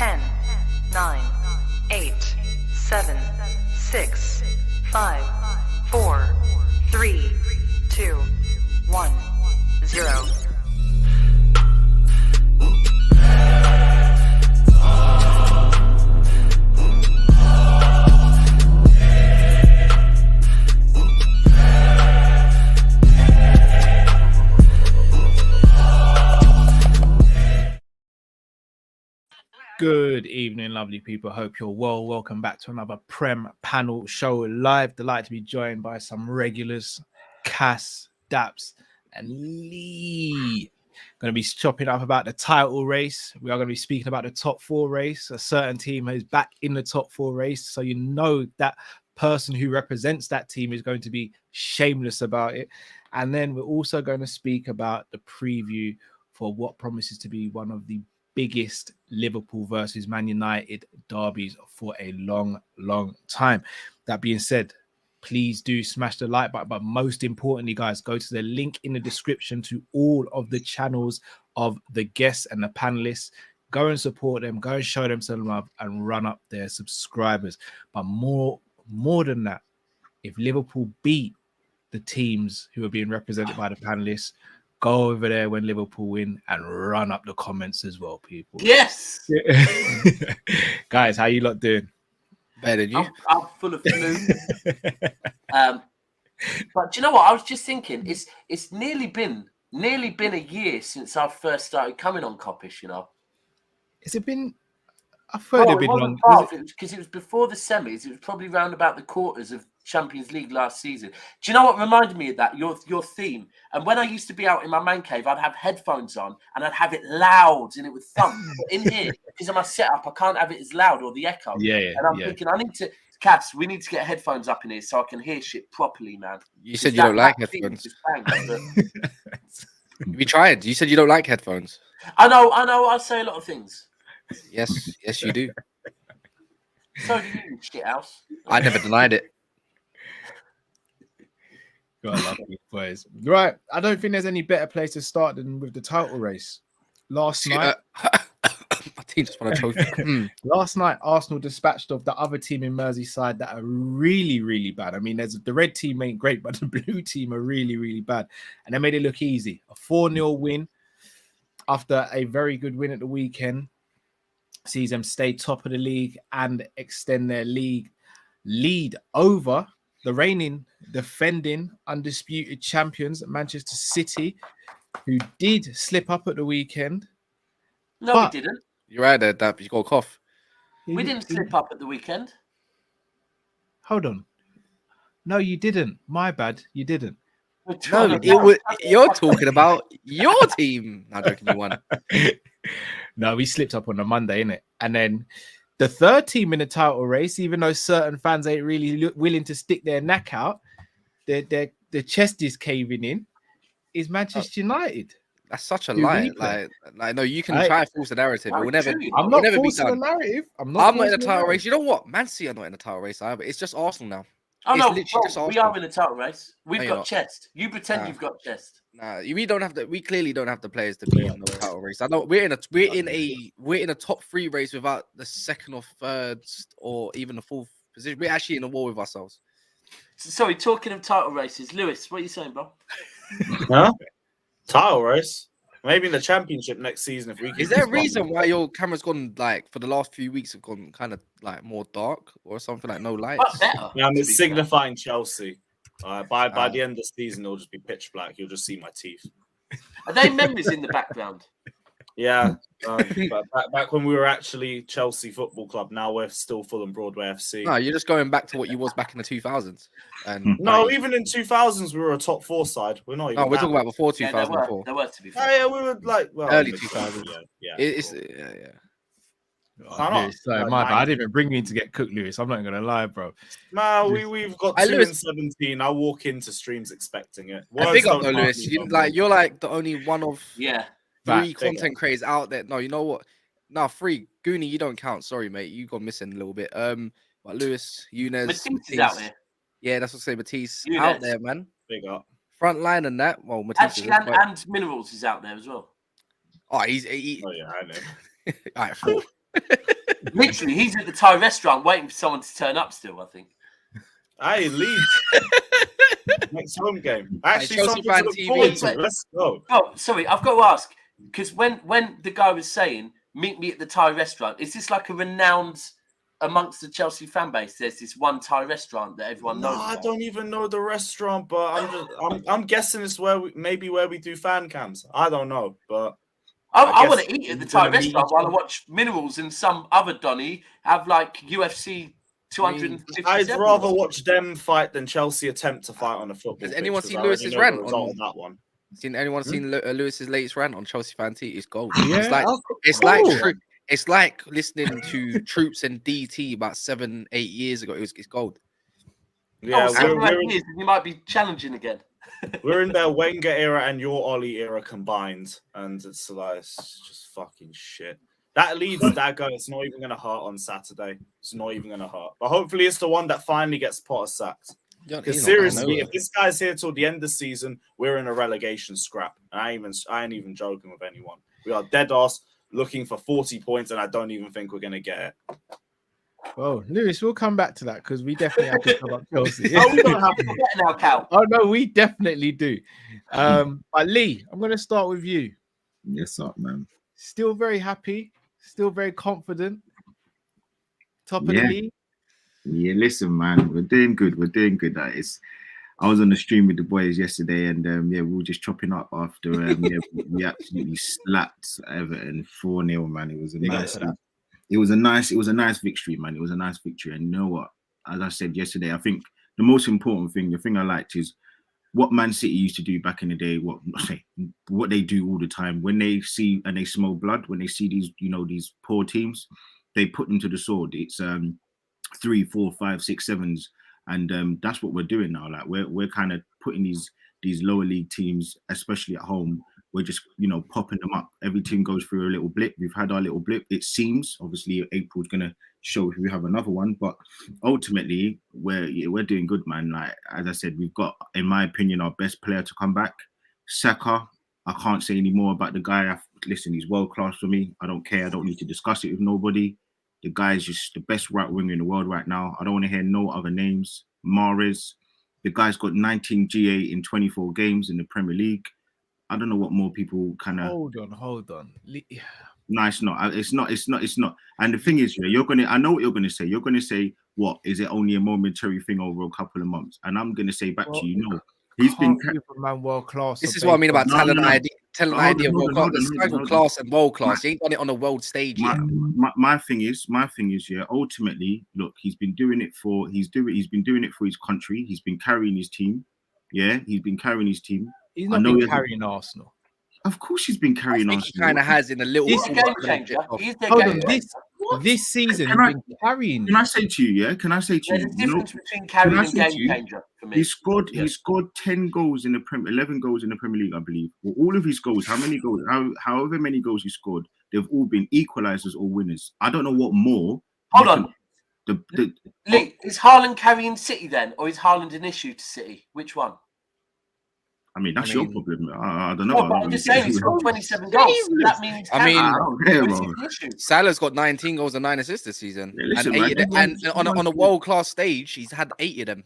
10, 9, 8, 7, 6, 5, 4, 3, 2, 1, 0. Good evening, lovely people. Hope you're well. Welcome back to another Prem panel show live. Delighted to be joined by some regulars, Cass, Daps, and Lee. Going to be chopping up about the title race. We are going to be speaking about the top four race. A certain team is back in the top four race, so you know that person who represents that team is going to be shameless about it. And then we're also going to speak about the preview for what promises to be one of the biggest Liverpool versus Man United derbies for a long time. That being said, please do smash the like button, but most importantly, guys, go to the link in the description to all of the channels of the guests and the panelists. Go and support them, go and show them some love and run up their subscribers. But more than that, if Liverpool beat the teams who are being represented by the panelists, go over there when Liverpool win and run up the comments as well, people. Yes. Guys, how you lot doing? Better than you. I'm full of flu. But do you know what? I was just thinking, it's nearly been a year since I first started coming on Kop-Ish, you know. Has it been? I've heard it been long. Because it was before the semis. It was probably round about the quarters of Champions League last season. Do you know what reminded me of that? Your theme. And when I used to be out in my man cave, I'd have headphones on and I'd have it loud and it would thump. But in here, because of my setup, I can't have it as loud or the echo. Yeah. And I'm thinking, I need to, Cass, we need to get headphones up in here so I can hear shit properly, man. You said you don't like headphones. We tried. You said you don't like headphones. I know. I say a lot of things. Yes, you do. So do you, shit house. I never denied it. God, I love you boys. Right, I don't think there's any better place to start than with the title race. Last night, my team just won a trophy. Last night, Arsenal dispatched of the other team in Merseyside that are really bad. I mean, the red team ain't great, but the blue team are really bad, and they made it look easy. A 4-0 win after a very good win at the weekend sees them stay top of the league and extend their league lead over the reigning, defending, undisputed champions, Manchester City, who did slip up at the weekend. No, we didn't. You're right there, Dap. You got a cough. We didn't slip up at the weekend. Hold on. No, you didn't. My bad. You didn't. No, you're talking about your team. No, joking, you won. No, we slipped up on a Monday, innit? And then the third team in the title race, even though certain fans ain't really willing to stick their neck out, their chest is caving in, is Manchester United. That's such a lie. Like, no, you can try to force the narrative. It will never. I'm not forcing the narrative. I'm not in the title race. You know what? Man City are not in the title race either. It's just Arsenal now. Oh no, we are in the title race. We've got chest. You pretend you've got chest. Nah, we don't have the. We clearly don't have the players to be in the title race. I know we're in a top 3 race without the second or third or even the fourth position. We're actually in a war with ourselves. Sorry, talking of title races, Lewis, what are you saying, bro? Huh? Title race? Maybe in the championship next season if we can. Is there a reason why your camera's gone like for the last few weeks have gone kind of like more dark or something, like no lights? Yeah, it's signifying Chelsea. By the end of the season, it'll just be pitch black. You'll just see my teeth. Are they members in the background? Yeah. But back when we were actually Chelsea Football Club, now we're still Fulham Broadway FC. No, you're just going back to what you was back in the 2000s. And no, even in 2000s, we were a top 4 side. We're not even. No, we're talking about before 2004. Yeah, there were to be fair. Yeah, we were like early 2000s. Yeah. Yeah. I didn't even bring you in to get cooked, Lewis. I'm not gonna lie, bro. No, we've got 2 and 17. I walk into streams expecting it. Big up though, Lewis. You're like the only one of 3 content creators out there. No, you know what? No, 3. Goonie, you don't count. Sorry, mate. You got missing a little bit. But Lewis, Younes, Matisse out there. Yeah, that's what I say. Matisse out there, man. Big up. Front line and that. Well, Matisse actually, and Minerals is out there as well. Oh, I know. All right, 4. Literally, he's at the Thai restaurant waiting for someone to turn up still, I think. Hey, Leeds. Next home game. Actually, Chelsea something fan to look TV. forward to. Let's go. Oh, sorry, I've got to ask, because when the guy was saying, meet me at the Thai restaurant, is this like a renowned, amongst the Chelsea fan base, there's this one Thai restaurant that everyone knows about? I don't even know the restaurant, but I'm guessing it's where we do fan cams. I don't know, but I want to eat at the Thai restaurant while I watch Minerals and some other Donny have like UFC 250. I'd rather watch them fight than Chelsea attempt to fight on a football. Has anyone pitch, seen 'cause I already Lewis's know rant the result on of that one? Anyone seen Lewis's latest rant on Chelsea fan T? It's gold. Yeah, It's like listening to Troops and DT about 7-8 years ago. It's gold. Yeah, you might be challenging again. we're in their Wenger era and your Ollie era combined, and it's just fucking shit. That Leeds dagger, it's not even going to hurt on Saturday. It's not even going to hurt. But hopefully it's the one that finally gets Potter sacked. Because seriously, if this guy's here till the end of the season, we're in a relegation scrap. And I ain't even joking with anyone. We are dead ass looking for 40 points, and I don't even think we're going to get it. Oh, Lewis, we'll come back to that because we definitely have to cover up Chelsea. Oh, we don't have to get now, Cal. Oh, no, we definitely do. But Lee, I'm going to start with you. Yes, up, man. Still very happy. Still very confident. Top of the league. Yeah, listen, man, we're doing good. I was on the stream with the boys yesterday, and we were just chopping up after. We absolutely slapped Everton 4-0, man. It was a nice victory, man. It was a nice victory, and you know what? As I said yesterday, I think the most important thing, the thing I liked is what Man City used to do back in the day, what they do all the time. When they see and they smell blood, when they see these poor teams, they put them to the sword. It's 3, 4, 5, 6, 7s, and that's what we're doing now. Like we're kind of putting these lower league teams, especially at home. We're just popping them up. Every team goes through a little blip. We've had our little blip. It seems obviously April's gonna show if we have another one, but ultimately we're doing good, man. Like as I said, we've got, in my opinion, our best player to come back, Saka. I can't say any more about the guy. Listen, he's world class for me. I don't care. I don't need to discuss it with nobody. The guy is just the best right winger in the world right now. I don't want to hear no other names. Mahrez, the guy's got 19 GA in 24 games in the Premier League. I don't know what more people kind of. Hold on. No, it's not. It's not. And the thing is, I know what you're gonna say. You're gonna say, what is it? Only a momentary thing over a couple of months? And I'm gonna say back to you, no. He's been world class. This is what I mean about talent ID. Talent ID of world class. There's class and world class. He ain't done it on a world stage yet. My thing is, ultimately, look, he's been doing it for his country. He's been carrying his team. Yeah, he's been carrying his team. He's not been carrying Arsenal. Of course, he's been carrying Arsenal. He kind of has in a little. He's a game changer. This season, he's been carrying. Can I say to you? Yeah, can I say to you? There's a difference between carrying and game changer for me. He scored 10 goals in the 11 goals in the Premier League, I believe. Well, all of his goals, however many goals he scored, they've all been equalizers or winners. I don't know what more. Hold on. Lee, is Haaland carrying City then, or is Haaland an issue to City? Which one? I mean, that's your problem. I don't know. I'm just saying he's got 27 goals. That means Salah's got 19 goals and 9 assists this season. Yeah, listen, and on a world-class stage, he's had 8 of them.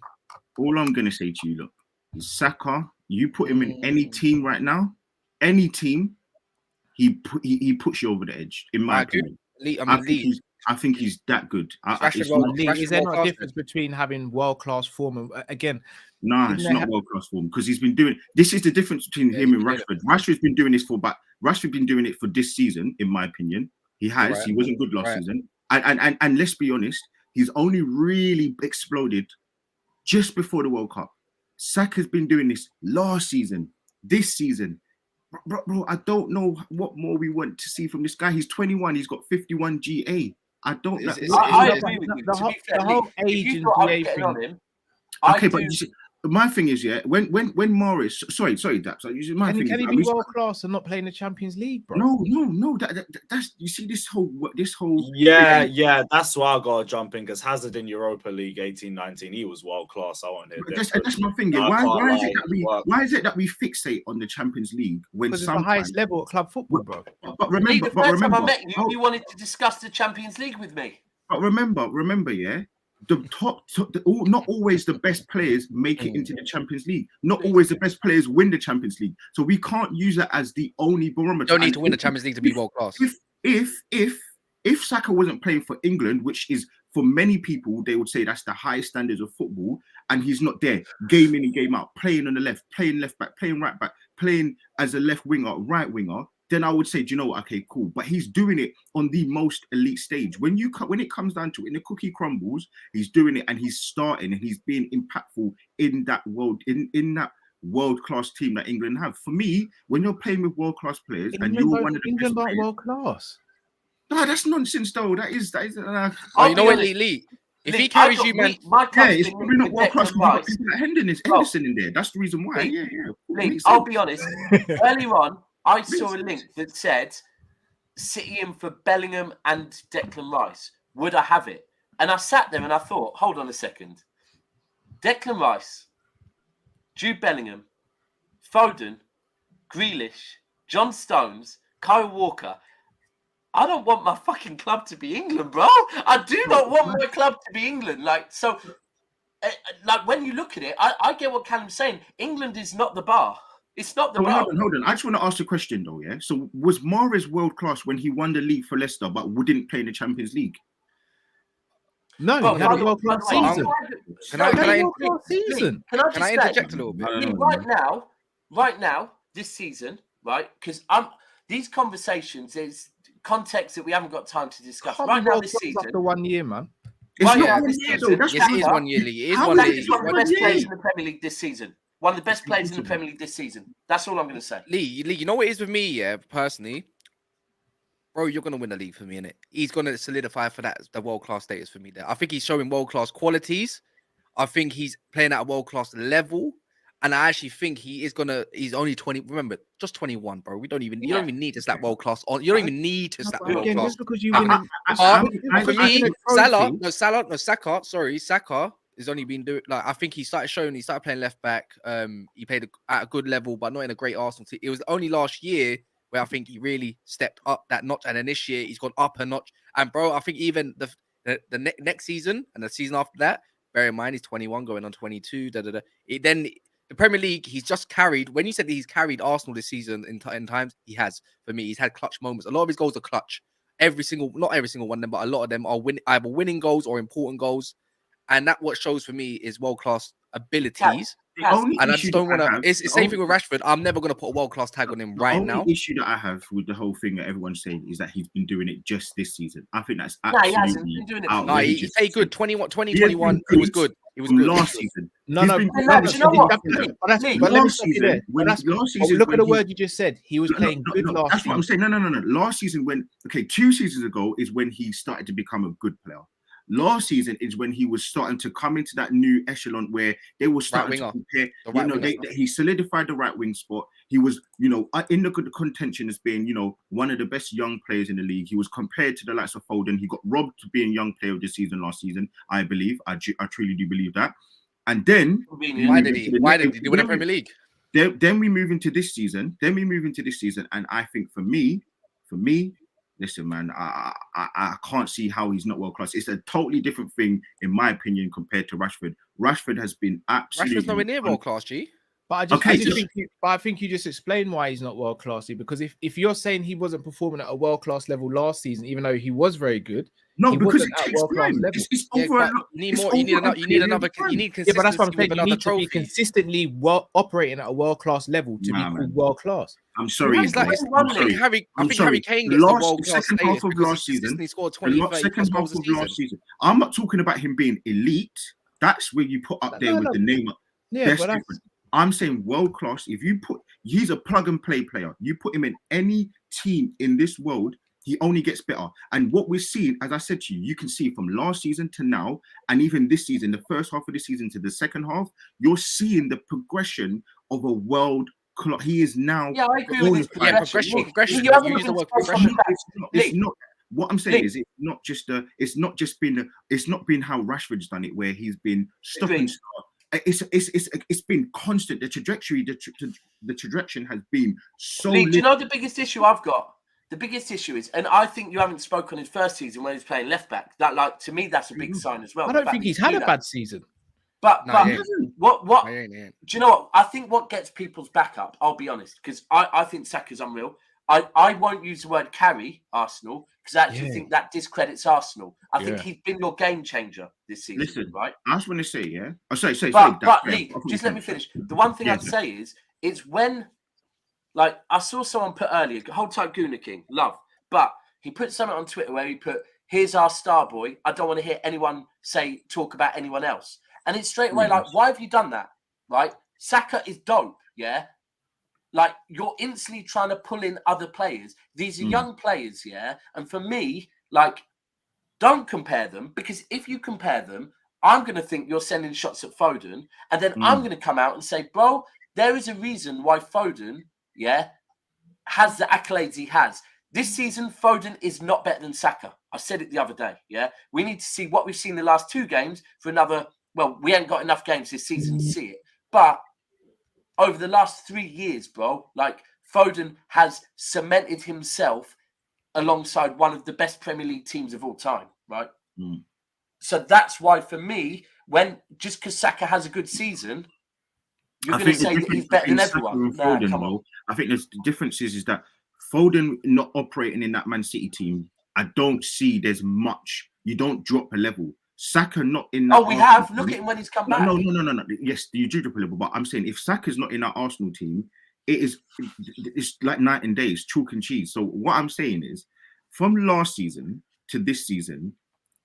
All I'm going to say to you, look, Saka, you put him in any team right now, any team, he puts you over the edge, in my opinion. I think he's that good. Is there not a difference between having world-class form and, again? No, it's not world-class form because he's been doing. This is the difference between him and Rashford. Rashford's been doing this Rashford's been doing it for this season, in my opinion. He has. Right. He wasn't good last season, and let's be honest, he's only really exploded just before the World Cup. Saka's been doing this last season, this season. Bro, I don't know what more we want to see from this guy. He's 21. He's got 51 GA. I don't know. I agree with you. The whole age and GA thing. Okay, but my thing is, yeah, when Morris, sorry, Daps, my thing can is, he be world class and not playing the Champions League, bro? No, that's you see this whole. Yeah, that's why I gotta jump in because Hazard in Europa League 18-19, he was world class. I want to hear that's my thing. Yeah. Why is it that we fixate on the Champions League when because it's the highest level at club football, bro? But remember, time I met you, you wanted to discuss the Champions League with me. But remember, yeah. The not always the best players make it into the Champions League. Not always the best players win the Champions League. So we can't use that as the only barometer. You don't need to win the Champions League to be world class. If Saka wasn't playing for England, which is for many people, they would say that's the highest standards of football, and he's not there, game in and game out, playing on the left, playing left back, playing right back, playing as a left winger, right winger, then I would say, do you know what? Okay, cool. But he's doing it on the most elite stage. When it comes down to it, in the cookie crumbles, he's doing it and he's starting and he's being impactful in that that world-class team that England have. For me, when you're playing with world-class players and you're one of the England best aren't players, world-class. No, that's nonsense though. That is you know what, Lee? If he carries you, man, it's probably not world-class. You've got people like Henderson in there. That's the reason why. Lee, I'll be honest. Earlier on, I saw a link that said City in for Bellingham and Declan Rice. Would I have it? And I sat there and I thought, hold on a second. Declan Rice, Jude Bellingham, Foden, Grealish, John Stones, Kyle Walker. I don't want my fucking club to be England, bro. I do not want my club to be England. Like when you look at it, I get what Callum's saying. England is not the bar. It's not the bar. Hold on. I just want to ask a question though, yeah? So was Mahrez world class when he won the league for Leicester but wouldn't play in the Champions League? No, he had a world class season. Can I interject a little bit? Right now, this season, right? Because these conversations, there's context that we haven't got time to discuss. Right now, this season, after 1 year, man. It's not 1 year though. Yes, it is 1 year, Lee. It is 1 year. He's one of the best players in the Premier League this season. One of the best players in the Premier League this season. That's all I'm going to say. Lee, you know what it is with me, yeah, personally? Bro, you're going to win the league for me, innit? He's going to solidify for the world-class status for me there. I think he's showing world-class qualities. I think he's playing at a world-class level. And I actually think he's only 20. Remember, just 21, bro. You don't even need to slap world-class on. You don't even need to slap world-class. Just because you win. For me, Saka has only been doing, like, I think he started playing left back. He played at a good level, but not in a great Arsenal team. It was only last year where I think he really stepped up that notch, and then this year he's gone up a notch. And bro, I think even the next season and the season after that, bear in mind he's 21 going on 22. Then the Premier League, he's just carried. When you said that he's carried Arsenal this season in times, he has. For me, he's had clutch moments. A lot of his goals are clutch. Not every single one of them, but a lot of them are either winning goals or important goals. And that what shows for me is world-class abilities. And I just don't want to. It's the same thing with Rashford. I'm never going to put a world-class tag on him right now. The issue that I have with the whole thing that everyone's saying is that he's been doing it just this season. I think that's absolutely. No, he hasn't been doing it. No, he played good. 2021, he was good. He was good last season. No. But let me stop you there. Look at the word you just said. He was playing good last season. That's what I'm saying. No. Last season, 2 seasons ago is when he started to become a good player. Last season is when he was starting to come into that new echelon where they were starting to compare. He solidified the right wing spot. He was, in the good contention as being, one of the best young players in the league. He was compared to the likes of Foden. He got robbed to being young player of the season last season. I believe. I truly do believe that. And then why did he win the Premier League? Then we move into this season. And I think for me. Listen, man, I can't see how he's not world class. It's a totally different thing, in my opinion, compared to Rashford. Rashford has been absolutely. Rashford's nowhere near world class, G. But I think you just explained why he's not world classy. Because if you're saying he wasn't performing at a world class level last season, even though he was very good, no, because it takes time. It's over. You need another. Yeah, but that's what I'm saying. You need to be consistently operating at a world class level to be called world class. I'm sorry. I think Harry Kane gets the world class status because he scored 20, 30 goals a season. I'm not talking about him being elite. That's where you put up there with the name. Yeah, but that's... I'm saying world class. He's a plug and play player. You put him in any team in this world, He only gets better. And what we're seeing, as I said to you, you can see from last season to now, and even this season, the first half of the season to the second half, you're seeing the progression of a world class. He is now. Yeah, I agree with this Yeah, progression. progression. You haven't You use the been word supposed progression. It's not. What I'm saying Lee. is, it's not been how Rashford's done it, where he's been stop and Agreed. start. It's been constant. The trajectory has been so. Lee, do you know the biggest issue I've got? The biggest issue is, and I think you haven't spoken his first season when he was playing left back. That, like, to me, that's a big sign as well. I the don't fact think that he's you had do a that. bad season. But No, he ain't. what? He ain't. Do you know what? I think what gets people's back up, I'll be honest, because I think Saka's unreal. I won't use the word carry Arsenal because I actually think that discredits Arsenal. I think he's been your game changer this season. Listen, right? I just want to say, yeah. I say, But Lee, just let me finish. The one thing I'd say is, it's when, like, I saw someone put earlier, hold tight, Gooner King, love, but he put something on Twitter where he put, "Here's our star boy. I don't want to hear anyone talk about anyone else." And it's straight away like, why have you done that? Right? Saka is dope, yeah. Like, you're instantly trying to pull in other players. These are young players, yeah. And for me, like, don't compare them, because if you compare them, I'm going to think you're sending shots at Foden, and then I'm going to come out and say, bro, there is a reason why Foden, yeah, has the accolades he has. This season, Foden is not better than Saka. I said it the other day, yeah. We need to see what we've seen the last 2 games for another. Well, we ain't got enough games this season to see it, but over the last 3 years, bro, like, Foden has cemented himself alongside one of the best Premier League teams of all time, right? So that's why, for me, when just because Saka has a good season, you're going to say that he's better than everyone. Nah, come on. I think the difference is that Foden not operating in that Man City team, I don't see there's much. You don't drop a level. Saka not in that. Oh, we have. Look at him when he's come back. No. Yes, you do drop a level, but I'm saying if Saka's not in that Arsenal team, it's like night and day. It's chalk and cheese. So what I'm saying is, from last season to this season,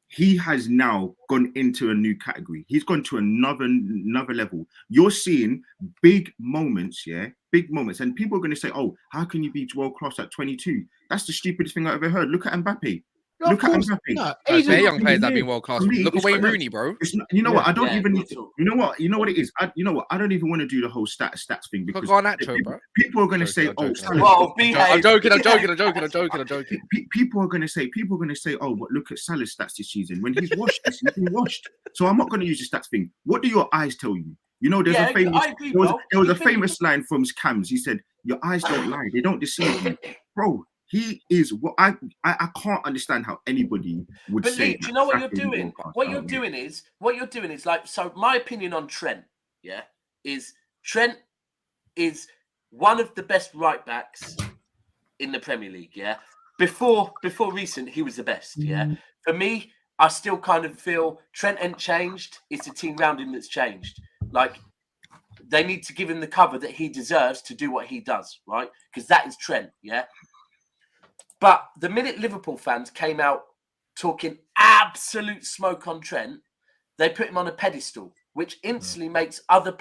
he has now gone into a new category. He's gone to another level. You're seeing big moments, big moments. And people are going to say, oh, how can you be world class at 22? That's the stupidest thing I ever heard. Look at Mbappe. Look at Mbappe. No, They're young players that have been world class. Me, Look at Wayne Rooney, bro. You know what? I don't even need to. to. You know what? You know what it is? I don't even want to do the whole stats thing because Garnacho, bro. people are going to say, oh, Well, I'm joking. People are going to say, oh, but look at Salah's stats this season. When he's washed, he's been washed. So I'm not going to use the stats thing. What do your eyes tell you? You know, there's a famous. There was a famous line from Cams. He said, "Your eyes don't lie; they don't deceive you, bro." He is what I can't understand how anybody would but say. Lee, do you know what you're doing? What you're doing is like, so my opinion on Trent, is Trent is one of the best right backs in the Premier League, Before recent, he was the best, For me, I still kind of feel Trent ain't changed. It's the team around him that's changed. Like, they need to give him the cover that he deserves to do what he does, right? Because that is Trent, But the minute Liverpool fans came out talking absolute smoke on Trent, they put him on a pedestal, which instantly makes other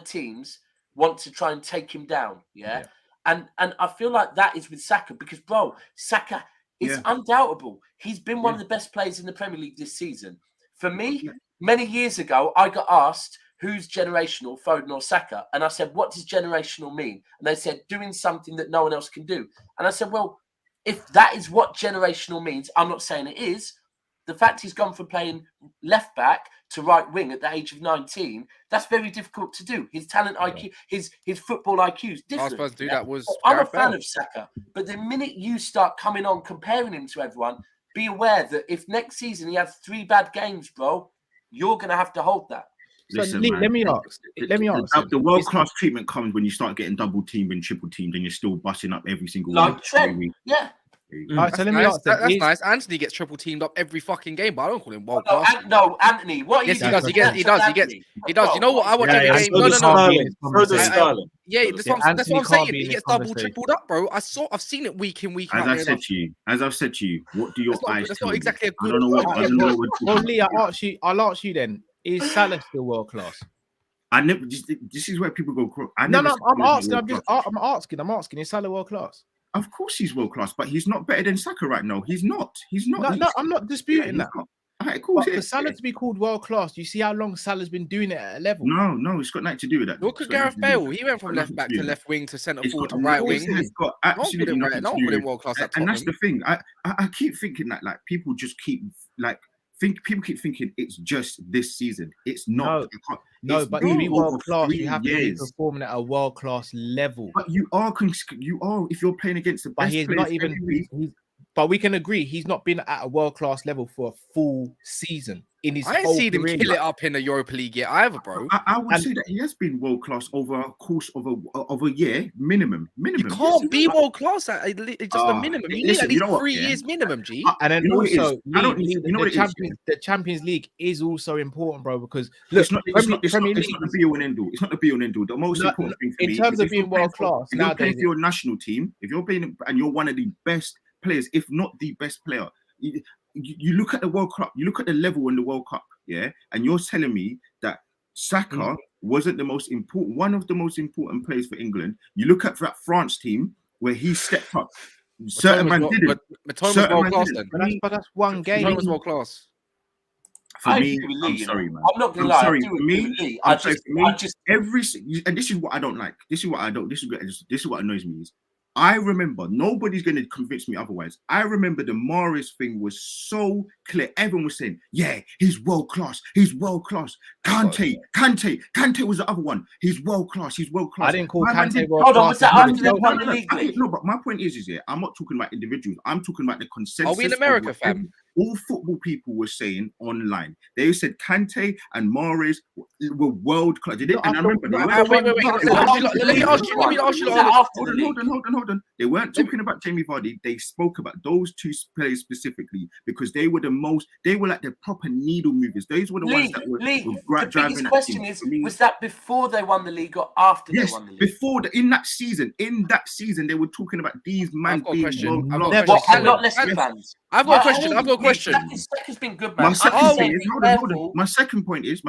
teams want to try and take him down. And I feel like that is with Saka, because, bro, Saka is undoubtable. He's been one of the best players in the Premier League this season. For me, many years ago, I got asked, who's generational, Foden or Saka? And I said, what does generational mean? And they said, doing something that no one else can do. And I said, well, if that is what generational means, I'm not saying it is. The fact he's gone from playing left back to right wing at the age of 19, that's very difficult to do. His talent IQ, his football IQ is different. I was supposed to do that was. I'm a fan of Saka, but the minute you start coming on comparing him to everyone, be aware that if next season he has 3 bad games, bro, you're going to have to hold that. So Listen, Lee, man, let me ask. The world class treatment comes when you start getting double teamed and triple teamed, and you're still busting up every single Like week. Trent, All right, so let me ask. That's nice. Anthony gets triple teamed up every fucking game, but I don't call him world No, class. no, Anthony, what are you Yes, doing? he does. You know what? I watch every game. No. Sterling. Yeah, that's what I'm Anthony saying. can't be He in gets this double, conversation. tripled up, bro. I've seen it week in, week out. As I've said to you, what do your eyes That's tell not you? exactly a I good. don't know what. I don't know what. Well, Lee, I'll ask you then. Is Salah still world class? I never. This is where people go. I'm asking. Is Salah world class? Of course, he's world class, but he's not better than Saka right now. He's not. He's not. No, I'm not disputing that. All right, cool. But for Salah to be called world class, you see how long Salah's been doing it at a level. No, it's got nothing to do with that. Look at Gareth Bale. He went from left back to left wing to centre forward to got right nothing- wing. It's got absolutely nothing to do with. world class at And that's Tottenham. the thing. I keep thinking that like people just keep like people keep thinking it's just this season. It's not. No, It's but been to be over world class, 3 you have to be years. performing at a world class level. But you are if you're playing against the But best he's players not even. every week. But we can agree he's not been at a world class level for a full season in his I ain't whole seen him career. kill it up in the Europa League yet either, bro. I would say that he has been world class over a course of a year minimum. You can't be world class at it's just a minimum. You need listen, at you least know what, 3 yeah? years minimum, G. And then You know what it is? also, I don't need- you know what it is, the Champions League is also important, bro. Because It's not Premier the League- be all and end all. It's not the be all and end all. The most No, important thing for in me terms is of if you're being playing world-class if you're playing nowadays, for your national team, if you're playing and you're one of the best players, if not the best player, you look at the World Cup, you look at the level in the World Cup, yeah, and you're telling me that Saka wasn't one of the most important players for England. You look at that France team where he stepped up. Certain man didn't. Matone was Certain world man class didn't. then. but that's one game. Matone was world class. For I me, agree with Lee, I'm you sorry, know. man. I'm not gonna I'm lie. sorry. I do For agree me, with Lee. I'm I sorry, just, for me, and this is what I don't like. This is what annoys me is I remember, nobody's going to convince me otherwise. I remember the Mahrez thing was so clear. Everyone was saying, yeah, he's world class. He's world class. Kante was the other one. He's world class. He's world class. I didn't call My man Kante did- world Hold on, class. was that until after he they fell won down. the league? Lee? No, but my point is I'm not talking about individuals. I'm talking about the consensus. Are we in of America, what fam? All football people were saying online. They said Kante and Mahrez were world class. They didn't, and I remember they weren't Wait. Let me ask you. Hold on. They weren't talking about Jamie Vardy. They spoke about those two players specifically because they were like the proper needle movers. Those were the ones that were the driving biggest that question team. is, For me, was that before they won the league or after they won the league? before in that season, they were talking about these man I've got a being question. world I've got a class. What, question. and not Leicester fans? I've got a question. Saka's been good, man. My second I'm thing saying is, be hold on. careful. My second point is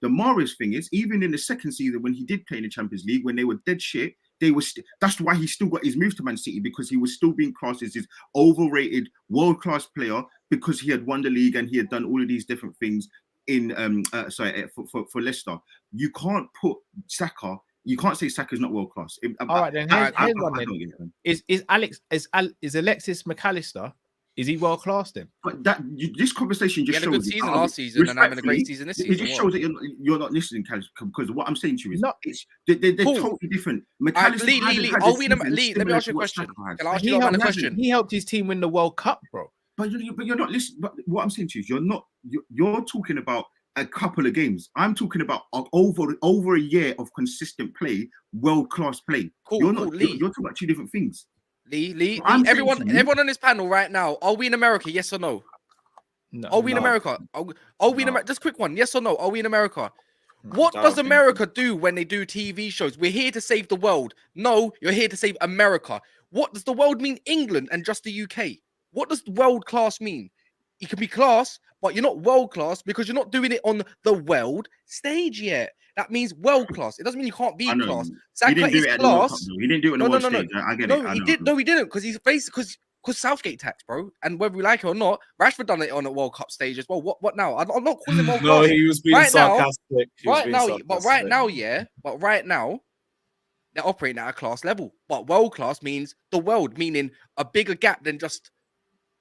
the Mahrez thing is even in the second season when he did play in the Champions League when they were dead shit, they were. That's why he still got his move to Man City because he was still being classed as this overrated world class player because he had won the league and he had done all of these different things in for Leicester. You can't put Saka. You can't say Saka's not world class. All right, then here's one. Then. Is Alexis McAllister? Is he world class then? But this conversation just He had a shows good season last season and having a great season this season. It just shows that you're not listening, Kaz, because what I'm saying to you is No. they're Cool. totally different. Lee, let me ask you a question. Can I ask you a question? He helped his team win the World Cup, bro. But you're not listening. But what I'm saying to you is you're talking about a couple of games. I'm talking about over a year of consistent play, world class play. Cool, You're Lee. You're talking about two different things. Lee, I'm saying to you- everyone on this panel right now, are we in America? Yes or no? No, Are we in no. America? Are we in America? Just a quick one. Yes or no? Are we in America? What does America do when they do TV shows? We're here to save the world. No, you're here to save America. What does the world mean? England and just the UK. What does world class mean? You can be class, but you're not world class because you're not doing it on the world stage yet. That means world class. It doesn't mean you can't be I know. class. He Saka didn't do is it at the World Cup, class. though. He didn't do it on the world stage. I get it. No, I he know. did. No, he didn't because he's basically because Southgate tax, bro. And whether we like it or not, Rashford done it on a World World stage as well. What now? I'm not calling him world No, class. he was being Right now- sarcastic. Right now, they're operating at a class level. But world class means the world, meaning a bigger gap than just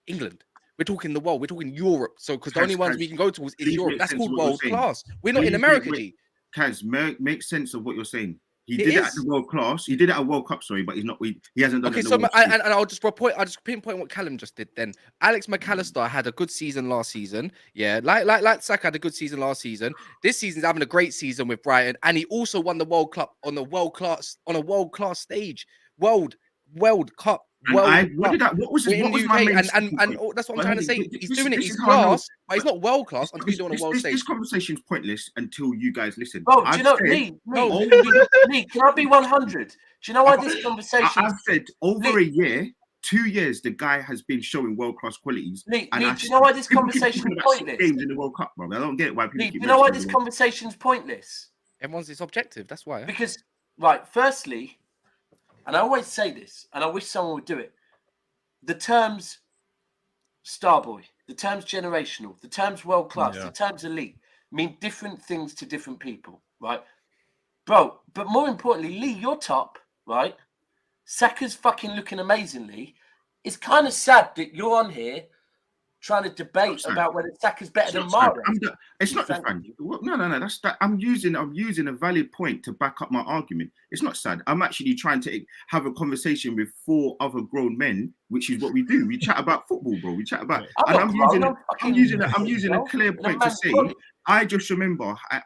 England. We're talking the world. We're talking Europe. So because the only ones we can go to is please Europe. make That's sense called of what you're world saying. class. We're not in Please America, make- G. Kaz, make sense of what you're saying. He It did it at is. the World Class. He did it at World Cup, sorry, but he's not. He hasn't done Okay, it. so and I'll just pinpoint what Callum just did. Then Alex McAllister had a good season last season. Yeah, like Saka had a good season last season. This season's having a great season with Brighton, and he also won the World Cup on a world class stage. World Cup. What was We're in what was the my UK, main and sticking point? that's what I'm But trying to hey, say. He's this- doing it. this He's is how I know. class, but he's not world class until he's doing it on a world This stage. conversation's pointless until you guys listen. Bro, do I've you know, said- Lee, No. Lee, can I be 100? Do you know why this conversation... I've said over a year, 2 years, the guy has been showing world-class qualities. Lee, and do you know why this people keep conversation talking is about 6 pointless? games in the World Cup, bro. I don't get why people Lee, keep do you know why mentioning this the conversation's pointless? Everyone's it's objective. That's why. Because, right, firstly, and I always say this, and I wish someone would do it. The terms star boy, the terms generational, the terms world class, the terms elite mean different things to different people, right? Bro, but more importantly, Lee, you're top, right? Saka's fucking looking amazingly. It's kind of sad that you're on here trying to debate about whether Saka's better than Mahrez. It's not the fan. No. That's that. I'm using a valid point to back up my argument. It's not sad. I'm actually trying to have a conversation with 4 other grown men, which is what we do. We chat about football, bro. We chat about. And I'm using a clear point to say. I just remember, I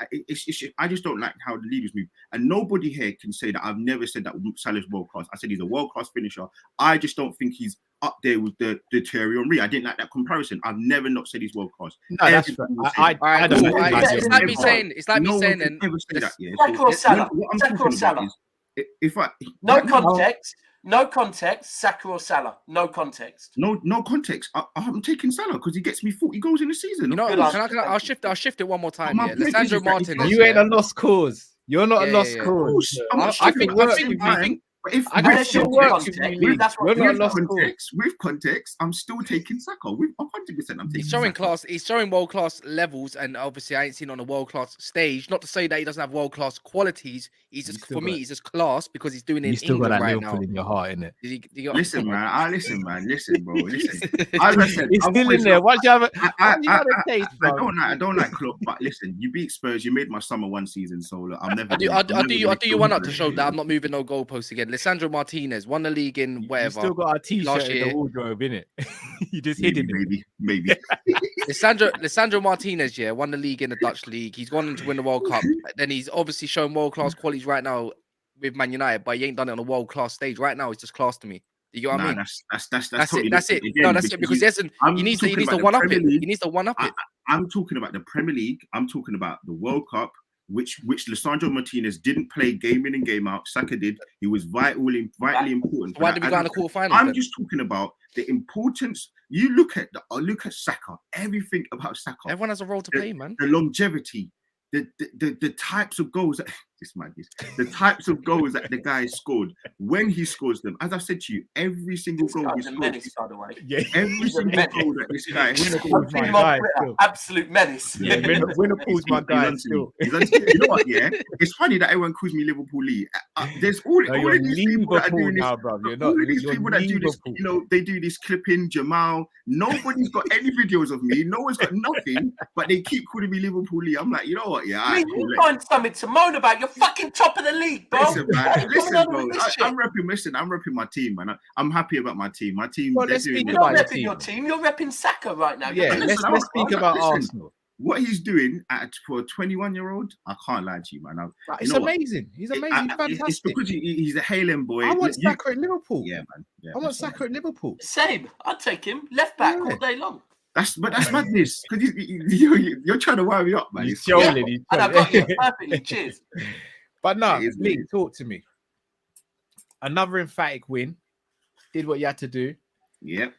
just don't like how the leaders move. And nobody here can say that I've never said that Salah's world class. I said he's a world class finisher. I just don't think he's up there with the Thierry Henry. I didn't like that comparison. I've never not said he's world class. No, that's right. I don't know. It's like me saying, and Saka or Salah? Saka or Salah? No context, Saka or Salah. No context. No context. I'm taking Salah because he gets me 40 goals in the season. You know, I'll shift it one more time. Yeah. Lisandro Martinez. You ain't a lost cause. You're not a lost cause. I think with context, I'm still taking Saka. With 100%, I'm taking. He's showing class. He's showing world class levels, and obviously, I ain't seen on a world class stage. Not to say that he doesn't have world class qualities. He's just he's just class because he's doing it. You still got that Liverpool in your heart, innit? Listen, man. Listen, bro. Listen. It's still in there. What do you have? I don't like Klopp, but listen, you beat Spurs. You made my summer one season, so look, I'm never. I do you one up to show that I'm not moving no goalposts again. Lisandro Martinez won the league in whatever. You still got a t-shirt in the wardrobe, innit? You just hidden it. Maybe. Lisandro Martinez, won the league in the Dutch league. He's gone on to win the World Cup. Then he's obviously shown world class qualities right now with Man United, but he ain't done it on a world class stage. Right now, he's just class to me. You get what I mean? That's it. Again, no, that's it because he needs to one up it. He needs to one up it. I'm talking about the Premier League. I'm talking about the World Cup. Which Lisandro Martinez didn't play game in and game out. Saka did. He was vitally important. Why did we go in the quarterfinals? I'm just talking about the importance. You look at Saka. Everything about Saka. Everyone has a role to play, man. The longevity, the types of goals that the types of goals that the guy scored when he scores them. As I said to you, every single goal he scored, menace, by the way. Every single goal that this guy scored, absolute menace. Yeah, Liverpool's my guy. You know what? Yeah, it's funny that everyone calls me Liverpool Lee. There's all of these people that are doing this. All of these people that do this, they do this clipping. Jamal, nobody's got any videos of me. No one's got nothing, but they keep calling me Liverpool Lee. I'm like, you know what? Yeah, you find something to moan about. You're fucking top of the league, bro. Listen, bro. I'm repping my team, man. I'm happy about my team. My team. Well, let's speak about you're not repping your team. You're repping Saka right now. Yeah, let's speak about Arsenal. What he's doing for a 21-year-old, I can't lie to you, man. It's amazing. He's amazing. Fantastic. It's because he's a Haaland boy. I want Saka at Liverpool. Yeah, man. Yeah, I want Saka at Liverpool. Same. I'd take him left back all day long. That's madness. Because you're trying to wire me up, man. He's trolling. And I got you perfectly. Cheers. But no, Lee, talk to me. Another emphatic win. Did what you had to do. Yep.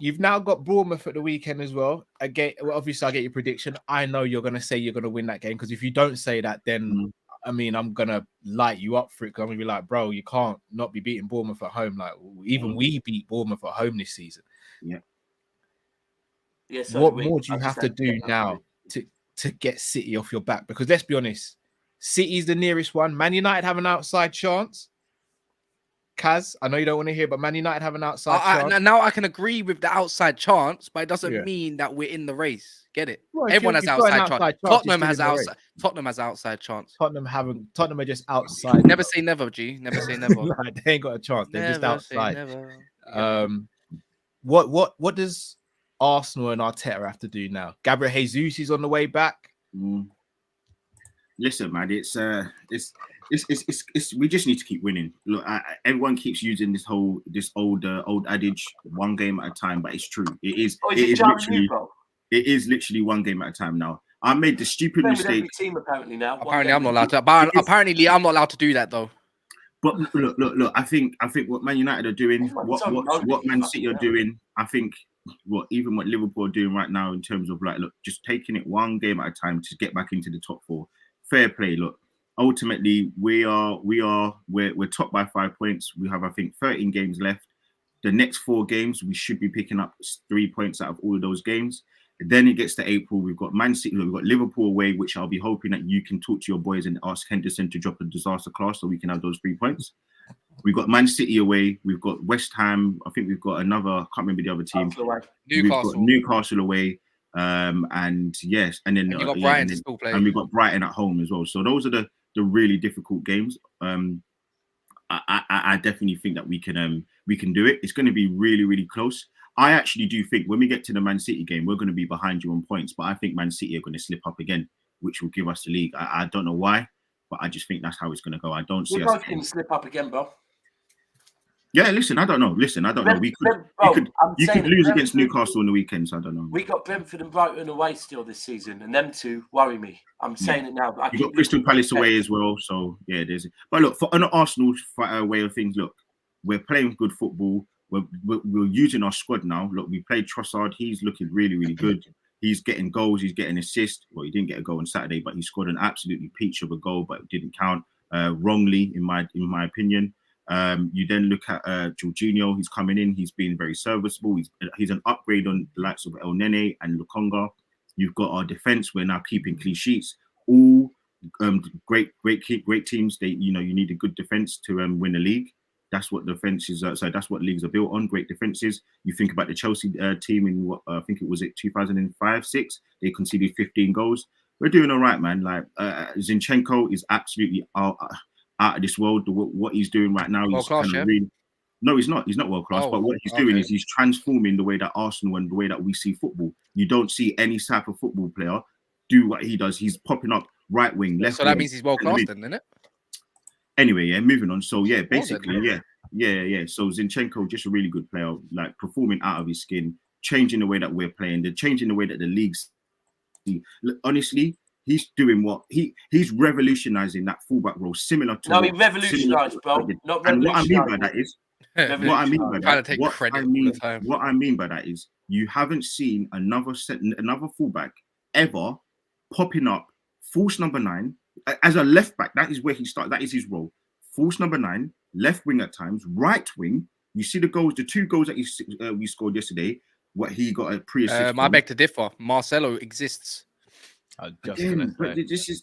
You've now got Bournemouth at the weekend as well. Again, obviously, I get your prediction. I know you're going to say you're going to win that game because if you don't say that, then I mean, I'm going to light you up for it. Because I'm going to be like, bro, you can't not be beating Bournemouth at home. Like, even we beat Bournemouth at home this season. Yeah. Yes. What more do you have to do now to get City off your back? Because let's be honest, City's the nearest one. Man United have an outside chance. Kaz, I know you don't want to hear, but Man United have an outside chance. Now I can agree with the outside chance, but it doesn't mean that we're in the race. Get it? Well, everyone has outside chance. Tottenham has outside chance. Tottenham are just outside. Never say never, G. Never say never. Like, they ain't got a chance. They're just outside. Never. What does Arsenal and Arteta have to do now? Gabriel Jesus is on the way back. Listen, man, it's we just need to keep winning. Look, everyone keeps using this old adage, one game at a time, but it's true. It is literally one game at a time now. I made the stupid mistake. Team apparently now. Apparently, I'm not allowed to. But apparently, I'm not allowed to do that though. But look. I think what Man United are doing, what Man City are doing, I think what Liverpool are doing right now in terms of just taking it one game at a time to get back into the top four. Fair play. Look, ultimately we're top by 5 points. We have, I think, 13 games left. The next 4 games, we should be picking up 3 points out of all of those games. Then it gets to April. We've got Man City, we've got Liverpool away, which I'll be hoping that you can talk to your boys and ask Henderson to drop a disaster class so we can have those 3 points. We've got Man City away. We've got West Ham. I think we've got another, I can't remember the other team. We've got Newcastle away. And yes, and then you got Brighton to still play. And we've got Brighton at home as well. So those are the really difficult games. I definitely think that we can do it. It's going to be really, really close. I actually do think when we get to the Man City game, we're going to be behind you on points, but I think Man City are going to slip up again, which will give us the league. I don't know why, but I just think that's how it's going to go. I don't see us going to slip up again, bro. Yeah, listen, I don't know. You could lose against Newcastle on the weekends. I don't know. We got Brentford and Brighton away still this season, and them two worry me. I'm saying it now. You got Crystal Palace away as well, so yeah, there's. But look, for an Arsenal way of things, look, we're playing good football. We're using our squad now. Look, we played Trossard. He's looking really, really good. He's getting goals. He's getting assists. Well, he didn't get a goal on Saturday, but he scored an absolutely peach of a goal, but it didn't count wrongly, in my opinion. You then look at Jorginho. He's coming in. He's been very serviceable. He's an upgrade on the likes of El Nene and Lukonga. You've got our defense. We're now keeping clean sheets. All great teams. You need a good defense to win the league. That's what defense is. So that's what leagues are built on. Great defenses. You think about the Chelsea team in what I think it was 2005-06. They conceded 15 goals. We're doing all right, man. Like Zinchenko is absolutely out of this world. What he's doing right now, world class, yeah? No, he's not. He's not world class. But what he's doing is he's transforming the way that Arsenal and the way that we see football. You don't see any type of football player do what he does. He's popping up right wing, left. So that means he's world class, then, isn't it? Anyway, yeah, moving on. So yeah, basically, yeah. So Zinchenko, just a really good player, like performing out of his skin, changing the way that we're playing, changing the way that the leagues. Honestly, he's doing what he's revolutionizing that fullback role, similar to. No, he revolutionized, bro. Not and what I mean by that is, what I mean by that is, you haven't seen another fullback ever popping up false number 9 as a left back. That is where he started. That is his role. False number 9, left wing at times, right wing. You see the 2 goals that we scored yesterday. What he got a pre-assist. I beg to differ. Marcelo exists. Again, but this is.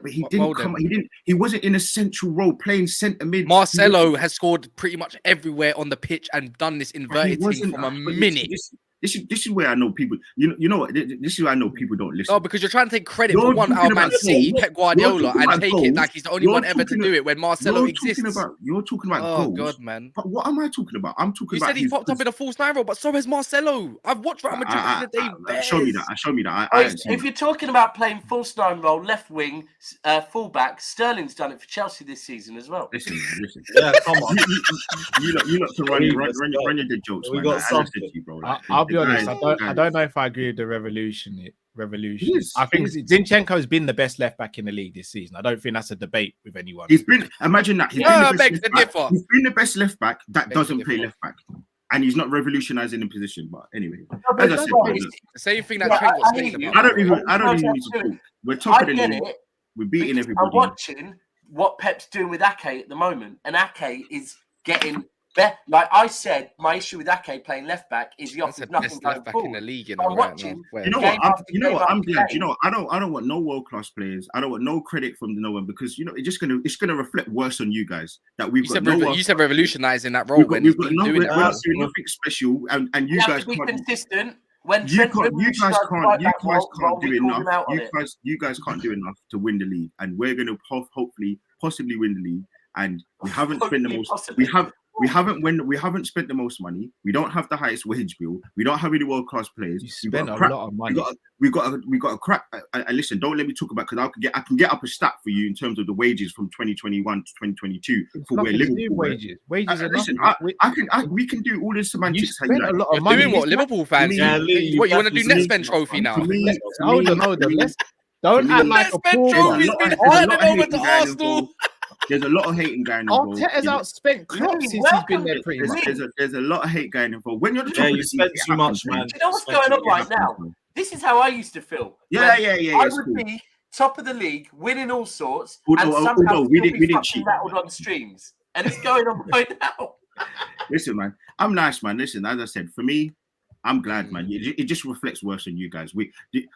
He didn't come. He wasn't in a central role playing centre mid. Marcelo has scored pretty much everywhere on the pitch and done this inverted thing from a minute. This is where I know people. You know what? This is where I know people don't listen. No, because you're trying to take credit for one out of Man City, Pep Guardiola, and take it like he's the only one ever to do it when Marcelo exists. You're talking about goals. Oh God, man! But what am I talking about? I'm talking about. You said he popped up in a false 9 role, but so has Marcelo. I've watched Real Madrid in the day. Show me that. If you're talking about playing false 9 role, left wing, fullback, Sterling's done it for Chelsea this season as well. Listen. Yeah, come on. You lot can run your dead jokes. We man. got something. I'll be honest. I don't know if I agree with the revolution. I think Zinchenko's been the best left back in the league this season. I don't think that's a debate with anyone. He's been. Imagine that. He's been the best left back that doesn't play left back, and he's not revolutionizing the position. But anyway, as I said, the same thing that Trent was saying about. I don't even need to talk. We're top of the league. We're beating everybody. I'm watching what Pep's doing with Ake at the moment, and Ake is getting. Like I said, my issue with Ake playing left back is he offers nothing left back in the league. I'm watching. You know what? I'm glad. You know, I don't want no world class players. I don't want no credit from no one because it's gonna reflect worse on you guys that we've got. You said revolutionizing that role when we've got doing it. We're not doing nothing special, and you guys can't be consistent. You guys can't do enough. You guys can't do enough to win the league, and we're gonna possibly win the league. And we haven't spent the most. We haven't spent the most money. We don't have the highest wage bill. We don't have any world class players. You spent a lot of money. We got a crap. Listen, don't let me talk about because I can get up a stat for you in terms of the wages from 2021 to 2022 for where Liverpool wages. Wages are listen, we can do all this semantics. You spent a lot of money. Doing what Liverpool fans? What you want to do? Next spend trophy now? Hold on. Don't act like a poor trophy's been handed over to Arsenal. There's a lot of hating going involved. Arteta's outspent Klopp since he's been there pretty much. There's a lot of hate going involved. When you're the you spent too much, man. Do you know what's going on right now? This is how I used to feel. Yeah. I would be top of the league, winning all sorts, and Although somehow we still didn't be fucking cheat. rattled on streams. And it's going on right now. Listen, man, I'm nice, man. Listen, as I said, for me, I'm glad, man. It just reflects worse on you guys.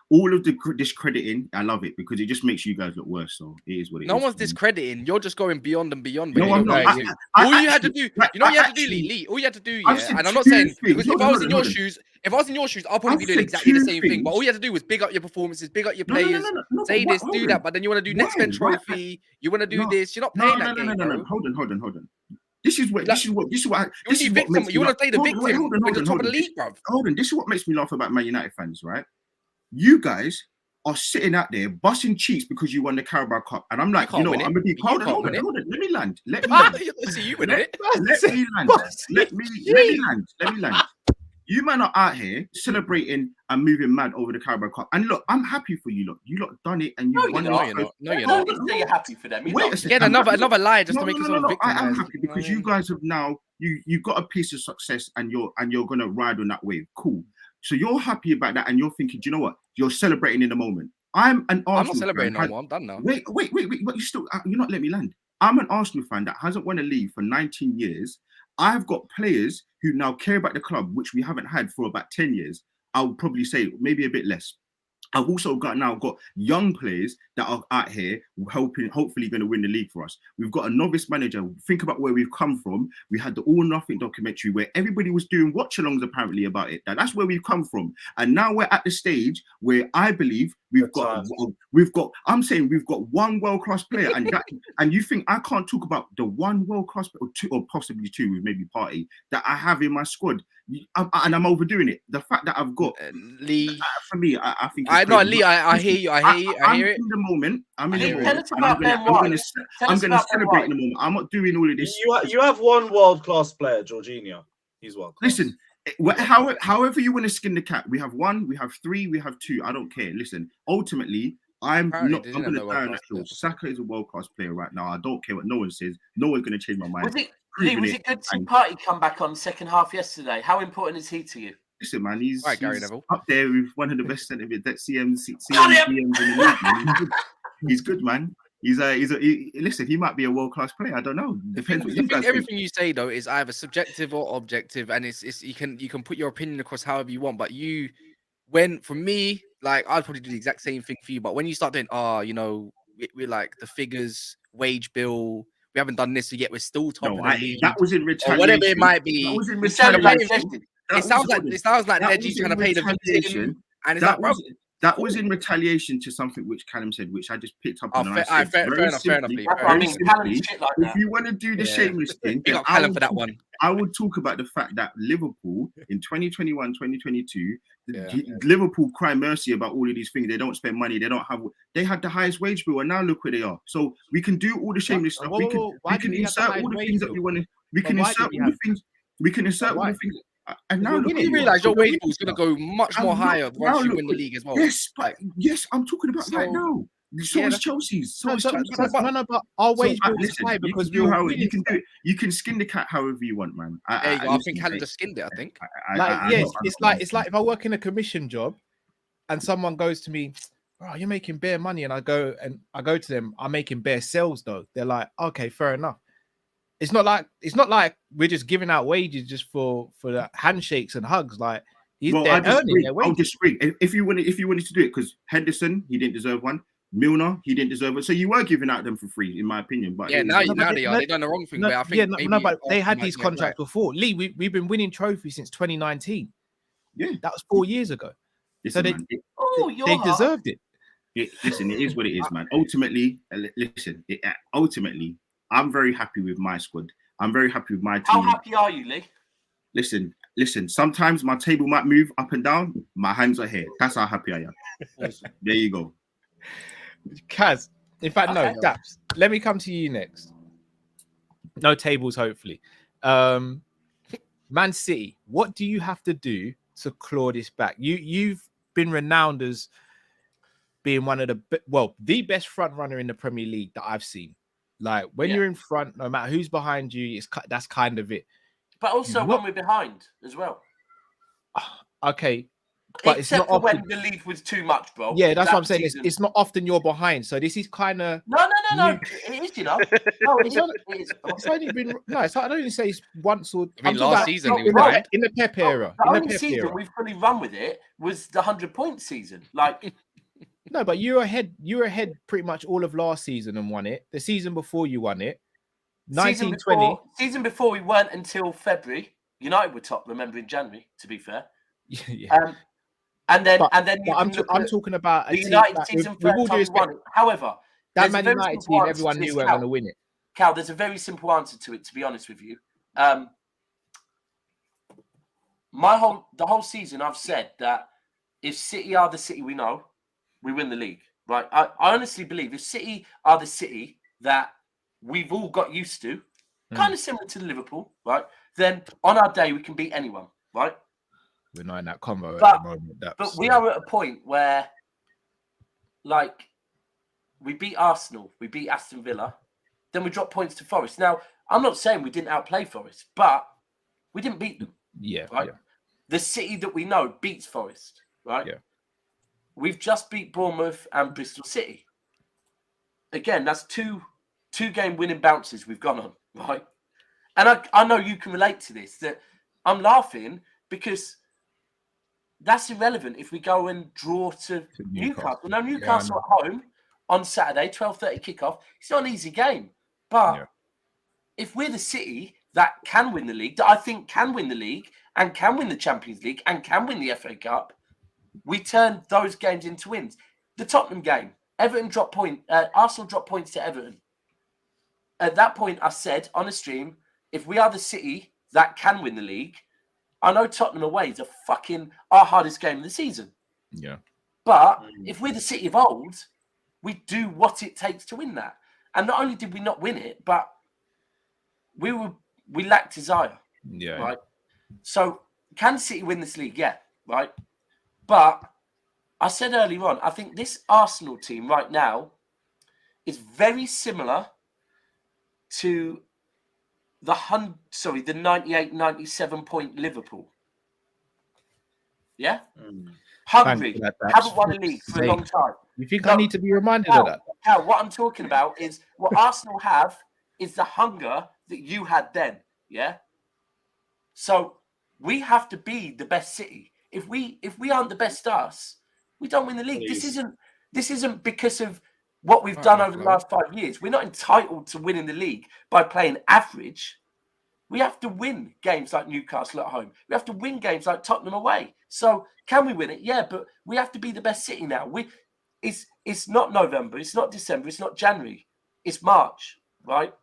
All of the discrediting, I love it because it just makes you guys look worse. So it is what it is. No one's discrediting. You're just going beyond and beyond. No, I'm not. All you had to do, you know what you had to do, Lee? All you had to do, yeah. And I'm not saying because if I was in your shoes, I'll probably be doing exactly the same thing. But all you had to do was big up your performances, big up your players, say this, do that. But then you want to do next men trophy, you want to do this. You're not playing that game. No. Hold on. This is what you want to play the victim when you're top of the league, bro. Hold on. This is what makes me laugh about Man United fans, right? You guys are sitting out there busting cheeks because you won the Carabao Cup, and I'm like, I'm gonna be. Hold on. Let me land. Let me land. You man are out here celebrating and moving mad over the Carabao Cup. And look, I'm happy for you lot. You lot done it and you won. No, you're not. You're happy for them. Wait a second. Get another lie just to make yourself victim. I am happy because you guys have now you got a piece of success and you're gonna ride on that wave. Cool. So you're happy about that and you're thinking, do you know what? You're celebrating in the moment. I'm not celebrating no more. I'm done now. Wait. But you're not letting me land. I'm an Arsenal fan that hasn't won a league for 19 years. I've got players who now care about the club, which we haven't had for about 10 years. I would probably say maybe a bit less. I've also got young players that are out here hopefully going to win the league for us. We've got a novice manager. Think about where we've come from. We had the All Nothing documentary where everybody was doing watch-alongs apparently about it. That's where we've come from. And now we're at the stage where I believe we've got one world-class player, and you think I can't talk about the one world-class or two or possibly two with maybe Partey that I have in my squad, and I'm overdoing it. The fact that I've got Lee, for me, I think Lee, I hear you. I hear it. In the moment, I'm in the moment. Tell us about Ben White. I'm going to celebrate in the moment. I'm not doing all of this. You have one world-class player, Jorginho. He's world-class. Listen, however you want to skin the cat, we have one, we have three, we have two. I don't care. Listen, ultimately, I'm going to die on that hill. Saka is a world-class player right now. I don't care what no one says. No one's going to change my mind. Was it good to Partey come back on second half yesterday? How important is he to you? Listen, man, he's up there with one of the best centre mid that CMs in the league. Man. He's good, man. Listen, he might be a world-class player. I don't know. Depends what you guys think. Everything you say though is either subjective or objective, and it's you can put your opinion across however you want. But for me, like I'd probably do the exact same thing for you. But when you start doing, we're like the figures, wage bill. We haven't done this yet. We're still top of the league. That was in retaliation. Or whatever it might be. That was in retaliation. It sounds like Deji's trying to pay the victim, and it's that was in retaliation to something which Callum said, which I just picked up on. Fair enough. If you want to do the shameless thing, big up Callum for that one. I would talk about the fact that Liverpool in 2021, 2022, Liverpool cry mercy about all of these things. They don't spend money. They had the highest wage bill, and now look where they are. So we can do all the shameless stuff. We can insert all the things that we want to. We can insert all the things. We can insert all the things. And now you realize your wage bill is going to go much more higher once you win the league as well. Yes, I'm talking about right now. So is Chelsea's. But our wage bill is high because you can do it. You can skin the cat however you want, man. I think Callum just skinned it. I think. It's like if I work in a commission job, and someone goes to me, "Bro, you're making bare money," and I go to them, "I'm making bare sales though." They're like, "Okay, fair enough." It's not like we're just giving out wages just for the handshakes and hugs. Like they're earning their wages. I'll disagree. If you wanted to do it, because Henderson, he didn't deserve one. Milner, he didn't deserve it. So you were giving out them for free, in my opinion. But now they are. They've done the wrong thing. But I think but they had these contracts before. Lee, we've been winning trophies since 2019. Yeah, that was 4 years ago. Listen, so they deserved it. Listen, it is what it is, man. Ultimately, I'm very happy with my squad. I'm very happy with my team. How happy are you, Lee? Listen. Sometimes my table might move up and down. My hands are here. That's how happy I am. There you go. Kaz, in fact, no, Daps. Let me come to you next. No tables, hopefully. Man City, what do you have to do to claw this back? You've been renowned as being one of the best front runner in the Premier League that I've seen. Like when you're in front, no matter who's behind you, that's kind of it. But also when we're behind as well. Okay, but it's not Except for often. when the lead was too much, bro. Yeah, that's That what I'm saying. season. It's not often you're behind. So this is kind of. No. It is, you know. No, it It's is. not- It is. It's only been no. It's, I don't even say it's once or. I mean, I'm talking last about season he was in the, behind. in the Pep era. The In the only Pep season era. we've fully run with it was the 100-point season. Like, No, but you were ahead. You were ahead pretty much all of last season and won it. The season before you won it. 1920. season before we weren't until February. United were top, remember, in January, to be fair. Yeah. And then But you I'm, can look I'm at talking about a the team United that, season with all first due time we respect, won it. However, that there's a Man very United simple team, answer everyone to knew this, weren't Cal. going to win it. Cal, there's a very simple answer to it, to be honest with you. The whole season I've said that if City are the City we know, we win the league. Right? I honestly believe if City are the City that we've all got used to, kind of similar to Liverpool, right? Then on our day we can beat anyone, right? We're not in that combo But- at the moment. But we are at a point where, like, we beat Arsenal, we beat Aston Villa, then we drop points to Forest. Now, I'm not saying we didn't outplay Forest, but we didn't beat them. Yeah, Right? yeah. The City that we know beats Forest, right? Yeah. We've just beat Bournemouth and Bristol City. Again, that's two game winning bounces we've gone on, right? And I know you can relate to this, that I'm laughing because that's irrelevant if we go and draw to Newcastle. Now, Newcastle at home on Saturday, 12:30 kickoff. It's not an easy game. But if we're the City that can win the league, that I think can win the league and can win the Champions League and can win the FA Cup, we turn those games into wins. The Tottenham game, Arsenal dropped points to Everton. At that point, I said on a stream, if we are the City that can win the league, I know Tottenham away is our hardest game of the season. Yeah. But if we're the City of old, we do what it takes to win that. And not only did we not win it, but we lacked desire. Yeah. Right. So can City win this league? Yeah. Right. But I said earlier on, I think this Arsenal team right now is very similar to the 98-97 point Liverpool. Yeah? Hungry. Haven't won a league for a long time. You think I need to be reminded of that? Cal, what I'm talking about is what Arsenal have is the hunger that you had then. Yeah? So we have to be the best City. If we aren't the best us, we don't win the league. This isn't because of what we've done over the last 5 years. We're not entitled to winning the league by playing average. We have to win games like Newcastle at home. We have to win games like Tottenham away. So can we win it? Yeah, but we have to be the best City now. It's not November. It's not December. It's not January. It's March, right?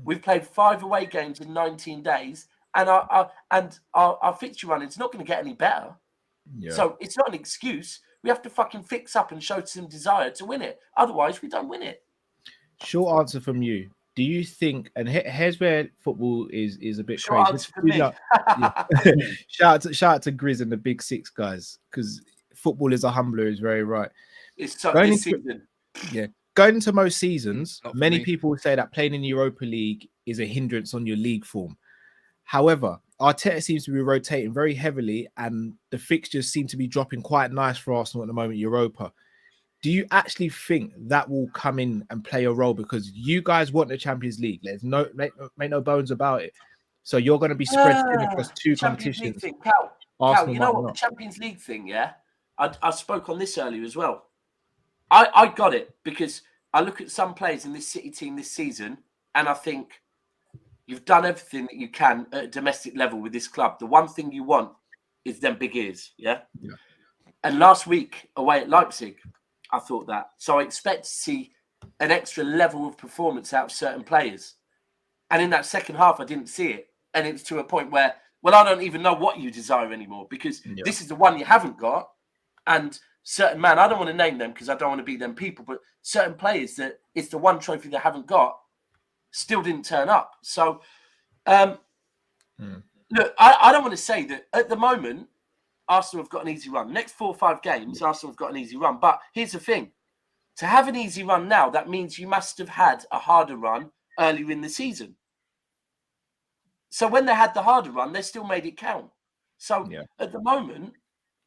We've played 5 away games in 19 days, and our fixture run is not going to get any better. Yeah. So it's not an excuse. We have to fucking fix up and show some desire to win it. Otherwise, we don't win it. Short answer from you. Do you think, and here's where football is a bit Short crazy. answer for me. Shout out to Grizz and the Big Six guys, because football is a humbler, is very right. It's so Going this into- season. Yeah. Going into most seasons, Not for many me. people would say that playing in the Europa League is a hindrance on your league form. However, Arteta seems to be rotating very heavily, and the fixtures seem to be dropping quite nice for Arsenal at the moment, Europa. Do you actually think that will come in and play a role? Because you guys want the Champions League. There's make no bones about it. So you're going to be spread thin across two Champions League competitions. thing. Cal, Arsenal you know might what? not. The Champions League thing, yeah? I spoke on this earlier as well. I got it because I look at some players in this City team this season and I think you've done everything that you can at a domestic level with this club. The one thing you want is them big ears, yeah? Yeah. And last week away at Leipzig, I thought that. So I expect to see an extra level of performance out of certain players. And in that second half, I didn't see it. And it's to a point where, well, I don't even know what you desire anymore because this is the one you haven't got. And certain man, I don't want to name them because I don't want to be them people, but certain players that it's the one trophy they haven't got still didn't turn up. So, look, I don't want to say that at the moment, Arsenal have got an easy run. Next 4 or 5 games, Arsenal have got an easy run. But here's the thing. To have an easy run now, that means you must have had a harder run earlier in the season. So when they had the harder run, they still made it count. So at the moment,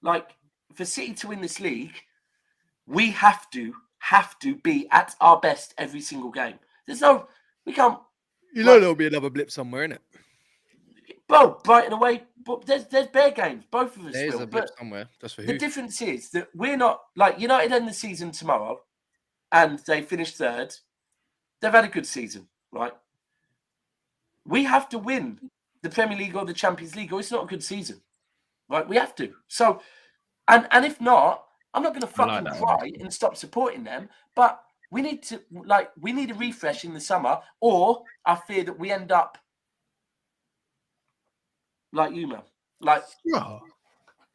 like, for City to win this league, we have to be at our best every single game. We can't. You know there'll be another blip somewhere, innit? Bro, Brighton away, but there's bare games, both of us There is still. a blip But somewhere. Just for the who? difference is that we're not like United end the season tomorrow, and they finish third. They've had a good season, right? We have to win the Premier League or the Champions League, or it's not a good season, right? We have to. So, and if not, I'm not going to fucking cry and stop supporting them. But we need to we need a refresh in the summer, or I fear that we end up like you, man.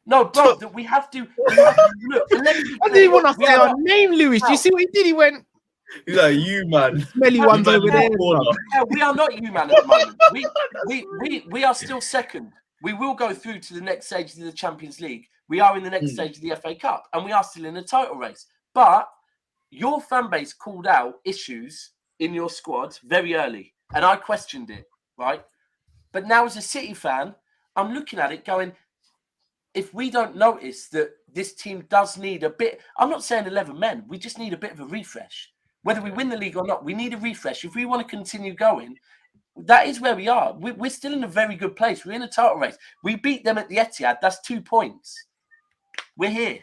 No, bro, that we have to look. I didn't want to say our name, Lewis. Do you see what he did? He went. He's like, you man. Smelly ones over there. Yeah, we are not you, man, at the moment. We are still second. We will go through to the next stage of the Champions League. We are in the next stage of the FA Cup, and we are still in a title race. But your fan base called out issues in your squad very early, and I questioned it, right? But now as a City fan, I'm looking at it going, if we don't notice that this team does need a bit, I'm not saying 11 men, we just need a bit of a refresh. Whether we win the league or not, we need a refresh. If we want to continue going, that is where we are. We're still in a very good place. We're in a title race. We beat them at the Etihad. That's 2 points. We're here.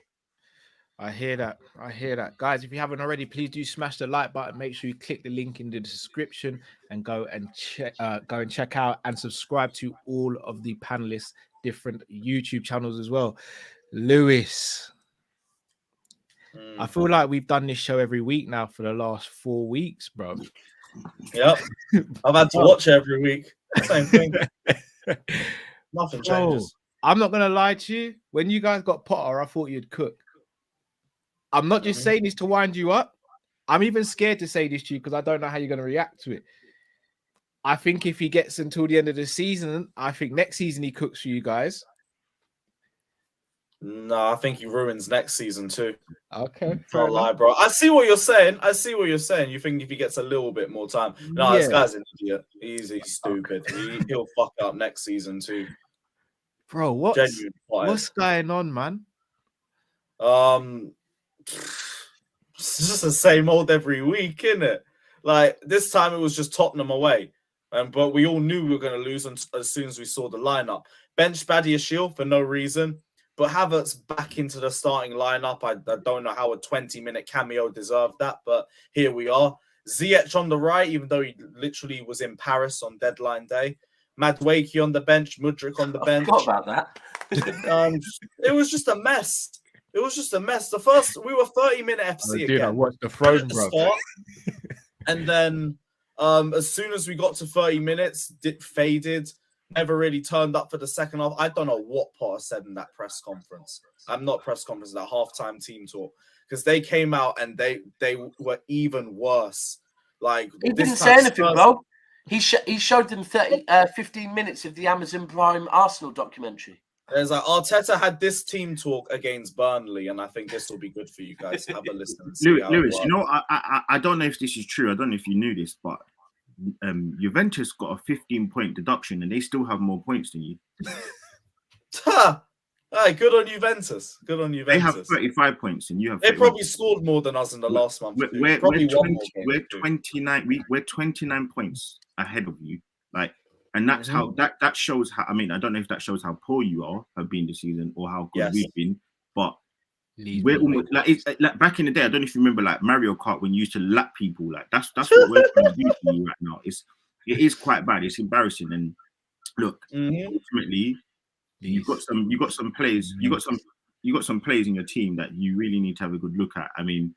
I hear that. Guys, if you haven't already, please do smash the like button. Make sure you click the link in the description and go and check out and subscribe to all of the panelists' different YouTube channels as well. Lewis, I feel like we've done this show every week now for the last 4 weeks, bro. Yep. I've had to watch it every week. Same thing. Nothing changes. I'm not going to lie to you. When you guys got Potter, I thought you'd cook. I'm not just saying this to wind you up. I'm even scared to say this to you because I don't know how you're going to react to it. I think if he gets until the end of the season, I think next season he cooks for you guys. No, I think he ruins next season too. Okay. Can't lie, bro. I see what you're saying. You think if he gets a little bit more time. No, this guy's an idiot. He's stupid. He'll fuck up next season too. Bro, what's going on, man? It's just the same old every week, isn't it? Like this time it was just Tottenham away. But we all knew we were going to lose as soon as we saw the lineup. Bench Badiashile for no reason. But Havertz back into the starting lineup. I don't know how a 20-minute cameo deserved that, but here we are. Ziyech on the right, even though he literally was in Paris on deadline day. Madueke on the bench, Mudryk on the bench. I forgot about that. It was just a mess. It was just a mess. We were 30-minute FC again. I watched the throne, bro. And then as soon as we got to 30 minutes, it faded. Never really turned up for the second half. I don't know what Potter said in that press conference. I'm not press conference, that halftime team talk. Because they came out and they were even worse. Like he didn't say anything, bro. He showed them 15 minutes of the Amazon Prime Arsenal documentary. There's like Arteta had this team talk against Burnley, and I think this will be good for you guys. Have a listen. Lewis, you know, I don't know if this is true. I don't know if you knew this, but Juventus got a 15-point deduction, and they still have more points than you. Hey, good on Juventus. Good on Juventus. They have 35 points, and you have. They probably scored more than us in the last month. We're 29. We're 29 points ahead of you. Like, and that's how that shows how. I mean, I don't know if that shows how poor you have been this season or how good we've been, but we're almost like it's like back in the day. I don't know if you remember like Mario Kart when you used to lap people. Like that's what we're trying to do to you right now. It is quite bad. It's embarrassing. And look, ultimately. You got some players in your team that you really need to have a good look at. I mean,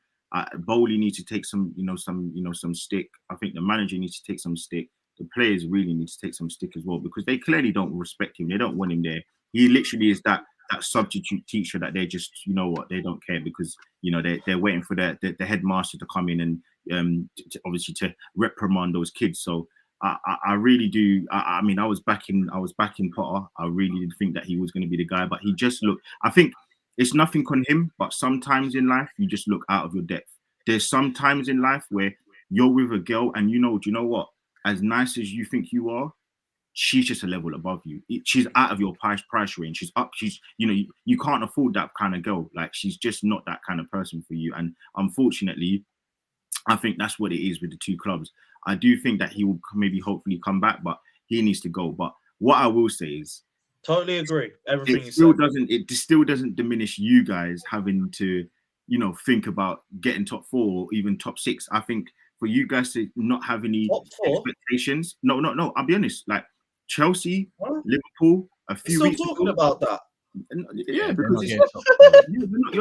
Bowley needs to take some stick. I think the manager needs to take some stick. The players really need to take some stick as well because they clearly don't respect him. They don't want him there. He literally is that substitute teacher that they just, you know what, they don't care because they're waiting for the headmaster to come in and obviously to reprimand those kids. So. I really do. I mean, I was backing Potter. I really did think that he was going to be the guy, but he just looked. I think it's nothing on him, but sometimes in life you just look out of your depth. There's some times in life where you're with a girl and you know what? As nice as you think you are, she's just a level above you. She's out of your price range. She's up. She's, you can't afford that kind of girl. Like, she's just not that kind of person for you. And unfortunately, I think that's what it is with the two clubs. I do think that he will maybe hopefully come back, but he needs to go. But what I will say is, totally agree. Everything it still doesn't diminish you guys having to, think about getting top 4 or even top 6. I think for you guys to not have any expectations. No. I'll be honest. Like Chelsea, Liverpool, a few still weeks talking ago, about that. Yeah, because you're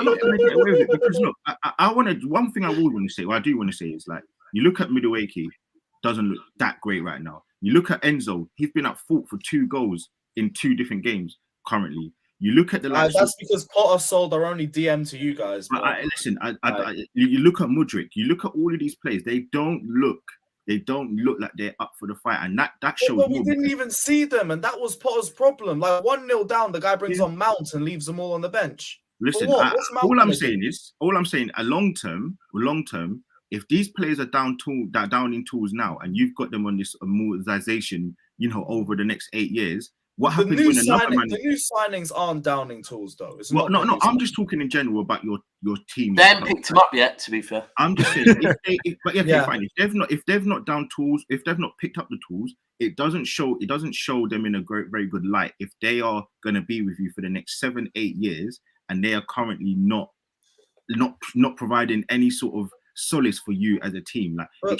not going to get away with it. Because look, I want to. One thing I would want to say, what I do want to say is, like, you look at Middlewakey, doesn't look that great right now. You look at Enzo, he's been at fault for 2 goals in 2 different games currently. You look at the that's because Potter sold our only DM to you guys. Listen, you look at Mudryk, you look at all of these players. They don't look like they're up for the fight, and that shows. But we didn't even see them, and that was Potter's problem. Like 1-0 down, the guy brings on Mount and leaves them all on the bench. Listen, all I'm saying, a long term, if these players are down in tools now, and you've got them on this amortization, over the next 8 years, what happens when another man? The new signings aren't downing tools, though. It's no. I'm just talking in general about your team. They haven't picked him up yet, to be fair. I'm just saying, fine. If they've not down tools, if they've not picked up the tools, it doesn't show them in a very good light. If they are going to be with you for the next 7-8 years, and they are currently not providing any sort of solace for you as a team, but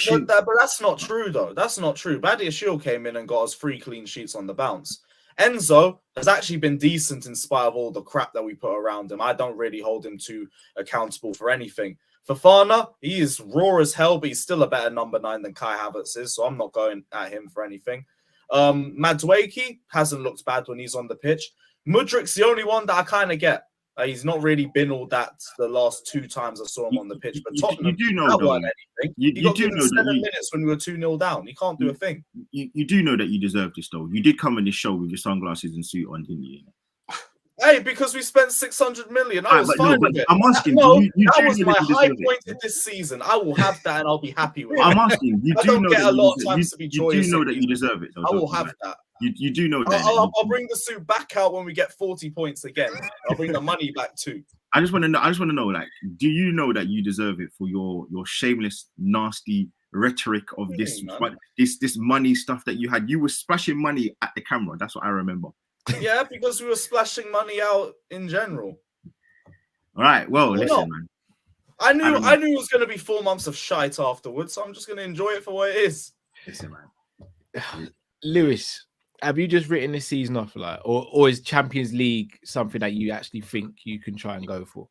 that's not true, though. That's not true. Badiashile came in and got us 3 clean sheets on the bounce. Enzo has actually been decent in spite of all the crap that we put around him. I don't really hold him too accountable for anything. Fofana, he is raw as hell, but he's still a better number 9 than Kai Havertz is, so I'm not going at him for anything. Madueke hasn't looked bad when he's on the pitch. Mudryk's the only one that I kind of get. He's not really been all that the last 2 times I saw him on the pitch. But Tottenham, you do know, though, anything. He got given 7 minutes when we were 2-0 down. He can't do a thing. You do know that you deserve this, though. You did come on this show with your sunglasses and suit on, didn't you? Hey, because we spent 600 million. I was fine with it. I'm asking. That was my high point in this season. I will have that, and I'll be happy with it. I'm asking. I don't get a lot of times to be joyous. You do know that you deserve it, though. I will have that. You do know that. I'll bring the suit back out when we get 40 points again. I'll bring the money back too. I just want to know, like, do you know that you deserve it for your shameless, nasty rhetoric of this money stuff that you had? You were splashing money at the camera. That's what I remember. Yeah, because we were splashing money out in general. All right. Well, listen, man. I knew it was going to be 4 months of shite afterwards, so I'm just going to enjoy it for what it is. Listen, man. Lewis, have you just written this season off, like, or is Champions League something that you actually think you can try and go for?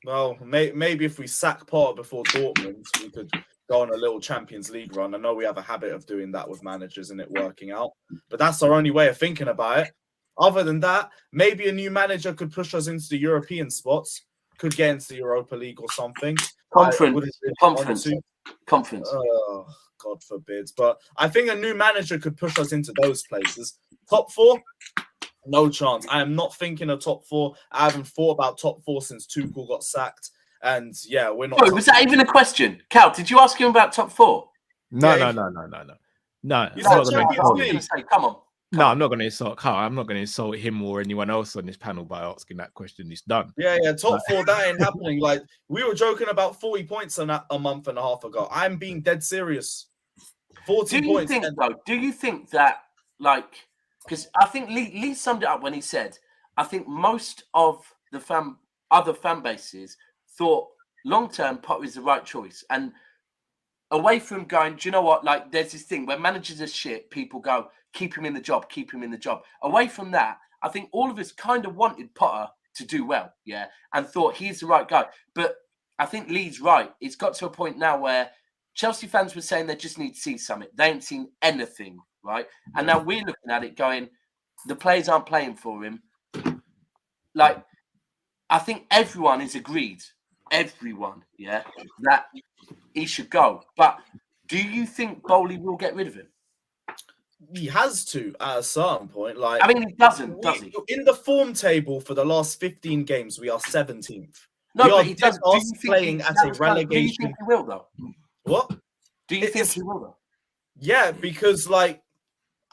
Well, maybe if we sack Potter before Dortmund, we could go on a little Champions League run. I know we have a habit of doing that with managers and it working out, but that's our only way of thinking about it. Other than that, maybe a new manager could push us into the European spots, could get into the Europa League or something. Conference. Oh, God forbid. But I think a new manager could push us into those places. Top 4? No chance. I am not thinking of top 4. I haven't thought about top 4 since Tuchel got sacked. And yeah, we're not. Oh, was that even a question? Cal, did you ask him about top 4? No. Come on. No, I'm not going to insult Carl. I'm not going to insult him or anyone else on this panel by asking that question. It's done. Yeah. Top 4, that ain't happening. Like, we were joking about 40 points a month and a half ago. I'm being dead serious. 40 points. Do you think that, like, because I think Lee summed it up when he said, I think most of the other fan bases thought long-term Potter is the right choice. And away from going, do you know what? Like, there's this thing where managers are shit, people go, keep him in the job. Away from that, I think all of us kind of wanted Potter to do well, yeah, and thought he's the right guy. But I think Lee's right. It's got to a point now where Chelsea fans were saying they just need to see something. They ain't seen anything, right? And now we're looking at it going, the players aren't playing for him. Like, I think everyone is agreed, yeah, that he should go. But do you think Bowley will get rid of him? He has to at a certain point. Like, I mean, he doesn't, does he? In the form table for the last 15 games, we are 17th. No, but he does. Playing at a relegation. Do you think he will, though? What? Do you think he will, though? Yeah, because, like,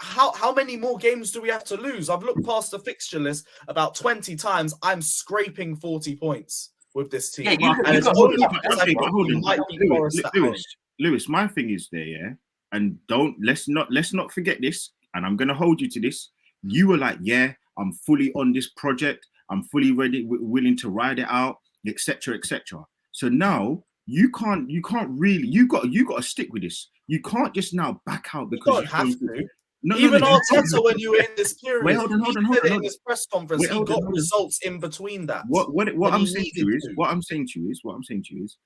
how many more games do we have to lose? I've looked past the fixture list about 20 times. I'm scraping 40 points with this team. Yeah, And it's got only got- because I okay, think but hold we on, might be Forest at home. Lewis, my thing is there, yeah, and let's not forget this, and I'm gonna hold you to this. You were like, yeah, I'm fully on this project, I'm fully ready, willing to ride it out, etc., etc. So now you can't really, you got to stick with this. You can't just now back out You because don't have to. No, Even no, Arteta, when you were in this period, Wait, hold on, he said it in his press conference. He got results in between that. What I'm saying to you is,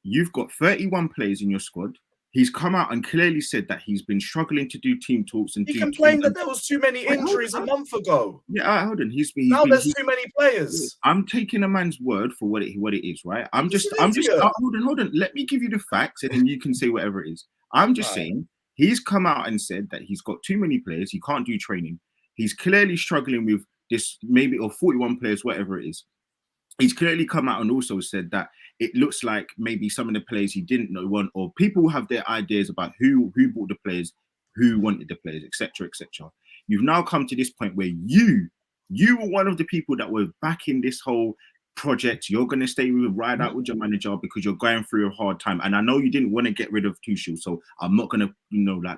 you've got 31 players in your squad. He's come out and clearly said that he's been struggling to do team talks and he complained that there was too many injuries a month ago. Yeah, hold on. There's too many players. I'm taking a man's word for what it is, right? I'm just hold on. Let me give you the facts, and then you can say whatever it is. I'm just saying he's come out and said that he's got too many players. He can't do training. He's clearly struggling with this, maybe, or 41 players, whatever it is. He's clearly come out and also said that it looks like maybe some of the players he didn't know want, or people have their ideas about who bought the players, who wanted the players, etc., etc. You've now come to this point where you were one of the people that were backing this whole project. You're going to stay with ride out with your manager because you're going through a hard time. And I know you didn't want to get rid of Tuchel, so I'm not going to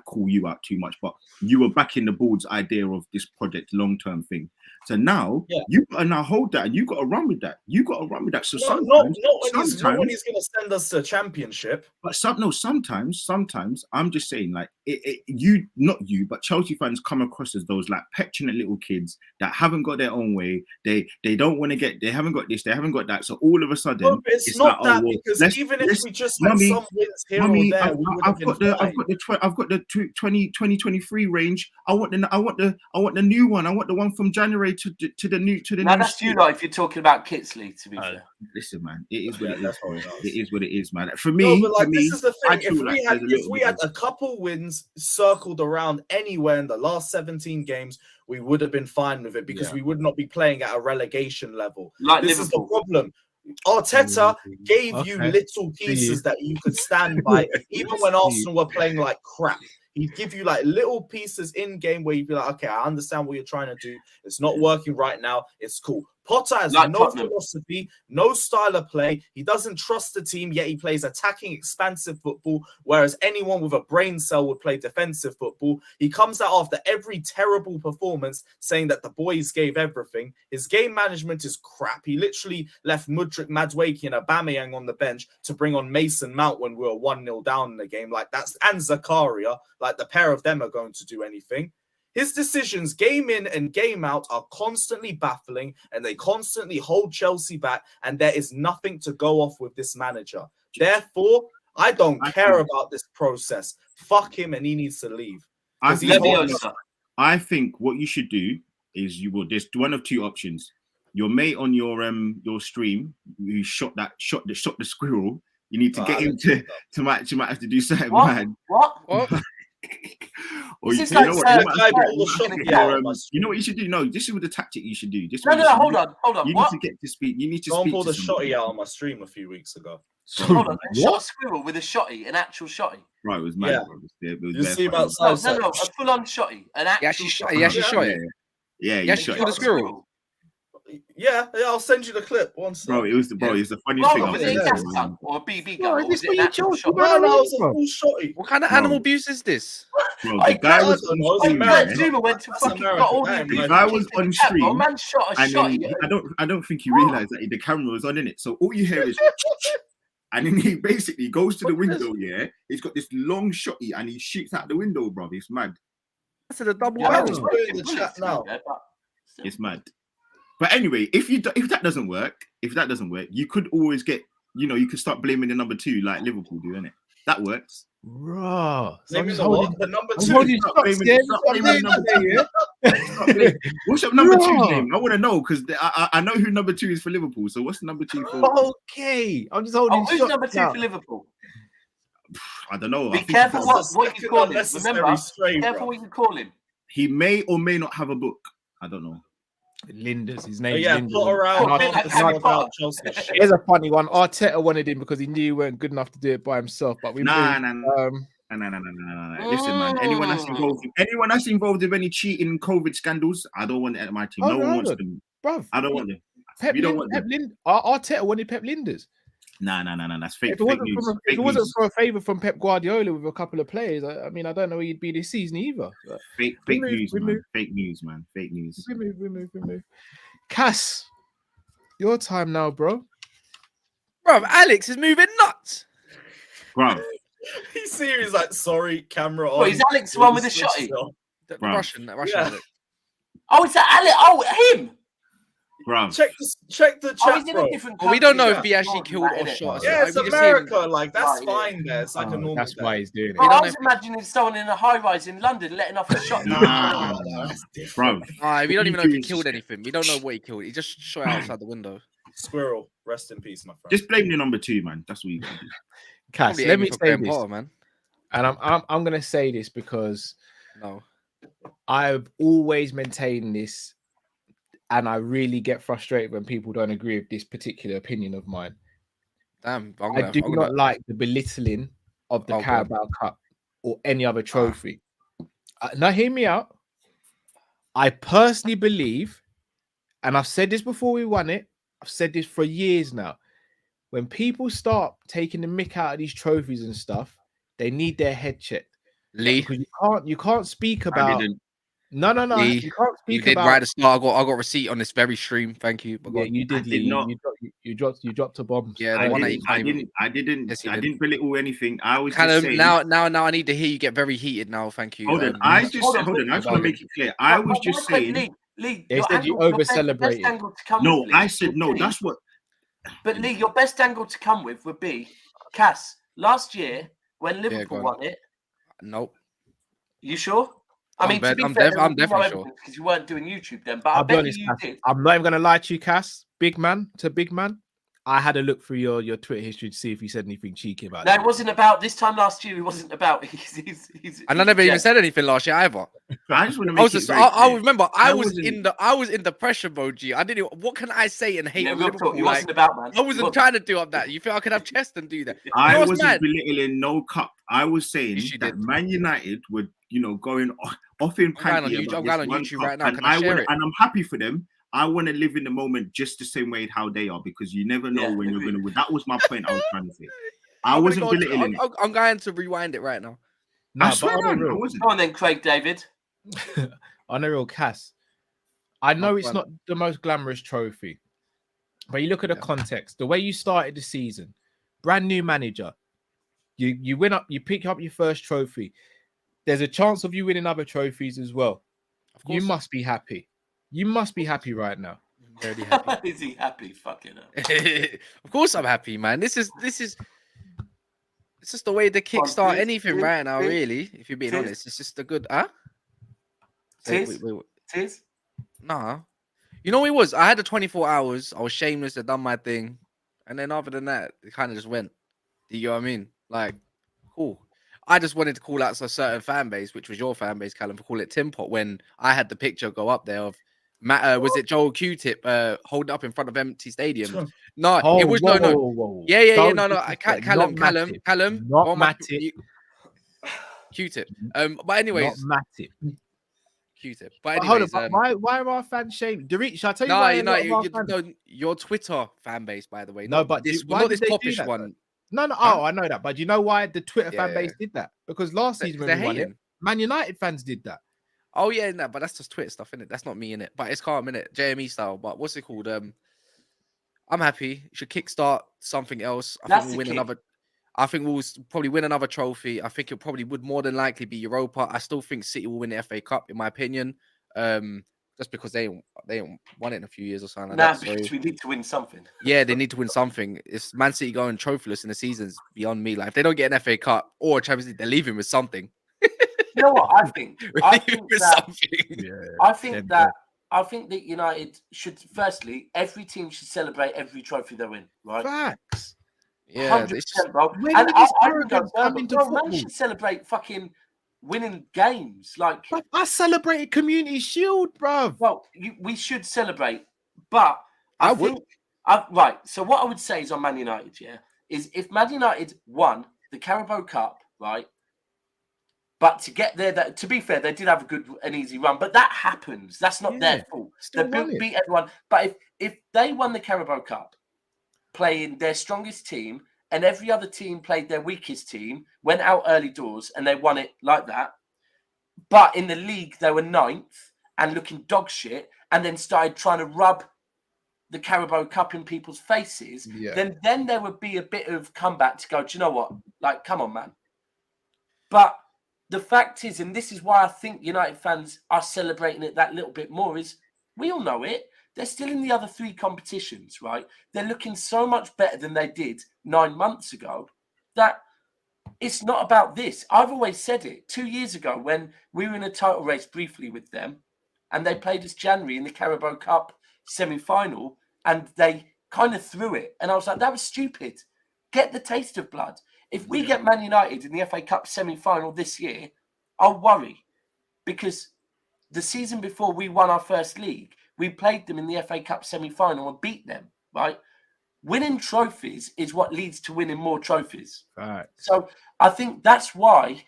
call you out too much, but you were backing the board's idea of this project long-term thing. So now you got to now hold that, and you got to run with that. So not when he's going to send us to a championship. But sometimes I'm just saying, like, you, not you, but Chelsea fans come across as those like petulant little kids that haven't got their own way. They don't want to get. They haven't got this. They haven't got that. So all of a sudden, it's not like, that because even if we just had some wins here or there, I've got the 2023 range. I want the new one. I want the one from January to the new. Now that's you, like, if you're talking about Kitsley, to be fair. Listen, man, it is what it is. It is what it is, man. For me, this is the thing. If we had a couple wins circled around anywhere in the last 17 games, we would have been fine with it because we would not be playing at a relegation level. Like this Liverpool. is the problem. Arteta gave you little pieces that you could stand by, even when Arsenal were playing like crap. He'd give you like little pieces in game where you'd be like, okay, I understand what you're trying to do. It's not working right now. It's cool. Potter has no philosophy, no style of play. He doesn't trust the team, yet he plays attacking, expansive football, whereas anyone with a brain cell would play defensive football. He comes out after every terrible performance saying that the boys gave everything. His game management is crap. He literally left Mudryk, Madueke, and Aubameyang on the bench to bring on Mason Mount when we were 1-0 down in the game. Like, that's, and Zakaria, like, the pair of them are going to do anything. His decisions, game in and game out, are constantly baffling, and they constantly hold Chelsea back, and there is nothing to go off with this manager. Therefore, I don't care about this process. Fuck him, and he needs to leave. I think what you should do is there's one of two options. Your mate on your stream who shot the squirrel, you need to get him to might have to do something mad. What? Or you know what you should do? No, this is what the tactic you should do. Hold on. You need to get to speak. You need to Don't speak. pull the shotty out on my stream a few weeks ago. Hold on. Shot a squirrel with a shotty, an actual shotty. Right, it was mad. Yeah. It was you see him outside. No, a full-on shotty, an actual shotty. Yeah, she shot it. Yeah, you shot the squirrel. Yeah, I'll send you the clip once. Bro, it was the funniest thing. Was it a gas gun or a BB gun? Is this what you chose? No, it was a full shotty. What kind of animal abuse is this? Bro, the guy was on stream. Man shot a shotty. I don't think he realized that the camera was on in it. So all you hear is, and then he basically goes to the window. Yeah, he's got this long shotty and he shoots out the window, bro. It's mad. That's a double barrel. barrel. It's mad. But anyway, if that doesn't work, you could always get, you could start blaming the number 2 like Liverpool do, innit? That works. Bro, maybe the number 2. What's up number 2's name? I want to know because I know who number 2 is for Liverpool. So what's number 2 for? Okay, I'm just holding. Who's number 2 for Liverpool? I don't know. Be careful what you call him. Remember, careful what you call him. He may or may not have a book. I don't know. Linders, his name. Here's a funny one. Arteta wanted him because he knew he weren't good enough to do it by himself. But we nah. No. Listen, man. Anyone that's involved with any cheating, COVID scandals, I don't want it at my team. No one wants them. Bruv, I don't want them. Pep We don't want them. Arteta wanted Pep Linders. No. That's fake. If it Fake wasn't, news. if it wasn't for a favour from Pep Guardiola with a couple of players, I mean, I don't know where you'd be this season either. Fake news, man. Fake news, man. Fake news. Remove. Cass, your time now, bro. Bro, Alex is moving nuts. Bro. He's serious, like, sorry, camera on. What, is Alex the one with the shotty? The Bro. Russian. Yeah. Oh, it's that Alex. Oh, him. Bro. Check the Oh, chat, he's in bro. a different Well, we don't know country, if he yeah. actually killed or shot. Yeah, it's We just America. seen- Like, that's Right, fine there. It's like a normal That's day. why he's doing it. Bro, don't I know was if- imagining someone in a high rise in London letting off a shot. Nah, bro. We don't even know if he Serious. killed anything. We don't know what he killed. He just shot outside the window. Squirrel, rest in peace, my friend. Just blame the number 2, man. That's what you can do. Cass, Probably let aiming me for say Graham this, Potter, man. and I'm gonna say this because No. I've always maintained this, and I really get frustrated when people don't agree with this particular opinion of mine. Damn. I do not like the belittling of the Okay. Carabao Cup or any other trophy. Now, hear me out. I personally believe, and I've said this before we won it, I've said this for years now. When people start taking the mick out of these trophies and stuff, they need their head checked. Lee. Because you can't speak I about. didn't. No. Lee, You can't You speak did about. right at the start. I got receipt on this very stream. Thank you. But Yeah, you did. did Lee. not. You dropped a bomb. Yeah, I the one that didn't. you can't even. I didn't Yes, you I did. didn't belittle anything. I was just Callum, saying. now I need to hear you get very heated now. Thank you. Hold on. I just hold on. I just want to make it clear. I was just saying. Lee, They your said you angle- your over-celebrated. best angle to come No, with, Lee, I said no. would be- That's what. But Lee, your best angle to come with would be Cass. Last year when Liverpool go on. won it, Nope. you sure? I I'm mean, to be I'm fair, def- I'm definitely sure. because you weren't doing YouTube then. But I I'll be bet honest, you Cass, did. I'm not even gonna lie to you, Cass. Big man to big man. I had a look through your Twitter history to see if you said anything cheeky about No, it. it wasn't about this time last year. It wasn't about. He's And I never even said anything last year either. I just want to I make was it just, very I clear. remember I was wasn't- in the pressure mode. G. I didn't. What can I say and hate Yeah, on real Liverpool? talk, it Like, wasn't about man. I wasn't trying to do up that. You feel I could have chest and do that? I You know what's wasn't mad? belittling no cup. I was saying Yes, you that did. Man United would, going off in I'm going on panty YouTube- about I'm this going on one YouTube cup, right now. and Can I share wanna, it? and I'm happy for them. I want to live in the moment just the same way how they are, because you never know Yeah, when you're agreed. going to. That was my point I was trying to say. I I'm gonna wasn't go on to- belittling it. I'm going to rewind it right now. No, I but swear on the on, I real, wasn't. Go on then, Craig David. on the real, Cass. I know Oh, it's fun. not the most glamorous trophy, but you look at the Yeah. context, the way you started the season, brand new manager. You win up, you pick up your first trophy. There's a chance of you winning other trophies as well. Of You course. must be happy. You must be happy right now. I'm very happy. Is he happy? Fucking hell. Of course, I'm happy, man. This is. It's just the way to Go on, kickstart Tiz, anything Tiz, right now. Tiz, Really, if you're being Tiz. honest, it's just a good. Huh? Say- Tiz? wait. Tis? Nah. You know what it was? I had the 24 hours. I was shameless. I done my thing, and then other than that, it kind of just went. Do you know what I mean? Like, cool. I just wanted to call out a certain fan base, which was your fan base, Callum, for call it Tim Pot, when I had the picture go up there of Matt. Was it Joel Q-Tip holding up in front of empty stadiums? No, Oh, it was whoa, no. whoa, whoa. Yeah. Don't No. disrespect. Callum, Not Matip. Not go on my- Matip. Q-Tip. But anyways, Not Matip. Q-Tip. But But hold anyways, on, why are our fans shaming? Derek, shall I tell you no, why? you a know, lot of our fans- your Twitter fan base, by the way. No, not but this, why not did this they do Kopish that, one. No. Huh? Oh, I know that. But do you know why the Twitter fan Yeah, base did that? Because last season when we won it, hating. Man United fans did that. Oh yeah, no, but that's just Twitter stuff, innit? That's not me in it. But it's calm, innit? JME style. But what's it called? I'm happy. Should kickstart something else. I That's think the we'll win kick. another. I think we'll probably win another trophy. I think it probably would more than likely be Europa. I still think City will win the FA Cup, in my opinion. Just because they ain't won it in a few years or something like Nah, that. So, because we need to win something. yeah, they need to win something. It's Man City going trophyless in the season's beyond me. Like if they don't get an FA Cup or a Champions League, they're leaving with something. You know what? I think They're leaving with that something. Yeah. I think that United should firstly, every team should celebrate every trophy they win, right? Facts. Yeah, it's 100%, bro. When And did this I arrogance come into man football? should celebrate fucking winning games. Like, Bruv, I celebrated Community Shield, bruv. well, we should celebrate, but I would. right. So what I would say is on Man United, yeah, is if Man United won the Carabao Cup, right, But to get there, to be fair, they did have an easy run, but that happens. That's not their fault. They beat everyone. But if they won the Carabao Cup, playing their strongest team, and every other team played their weakest team, went out early doors, and they won it like that, but in the league they were 9th and looking dog shit, and then started trying to rub the Carabao Cup in people's faces, then there would be a bit of comeback to go, do you know what? Like, come on, man. But the fact is, and this is why I think United fans are celebrating it that little bit more, is we all know it. They're still in the other 3 competitions, right? They're looking so much better than they did 9 months ago that it's not about this. I've always said it. 2 years ago when we were in a title race briefly with them and they played us January in the Carabao Cup semi-final and they kind of threw it. And I was like, that was stupid. Get the taste of blood. If we get Man United in the FA Cup semi-final this year, I'll worry. Because the season before we won our first league, we played them in the FA Cup semi-final and beat them, right? Winning trophies is what leads to winning more trophies. Right. So I think that's why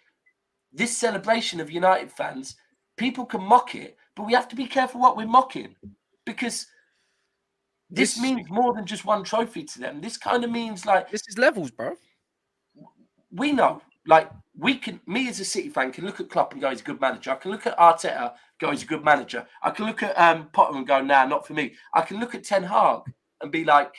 this celebration of United fans, people can mock it, but we have to be careful what we're mocking. Because this means more than just one trophy to them. This kind of means like... This is levels, bro. We know, like, me as a City fan can look at Klopp and go, he's a good manager. I can look at Arteta, go, he's a good manager. I can look at Potter and go, nah, not for me. I can look at Ten Hag and be like,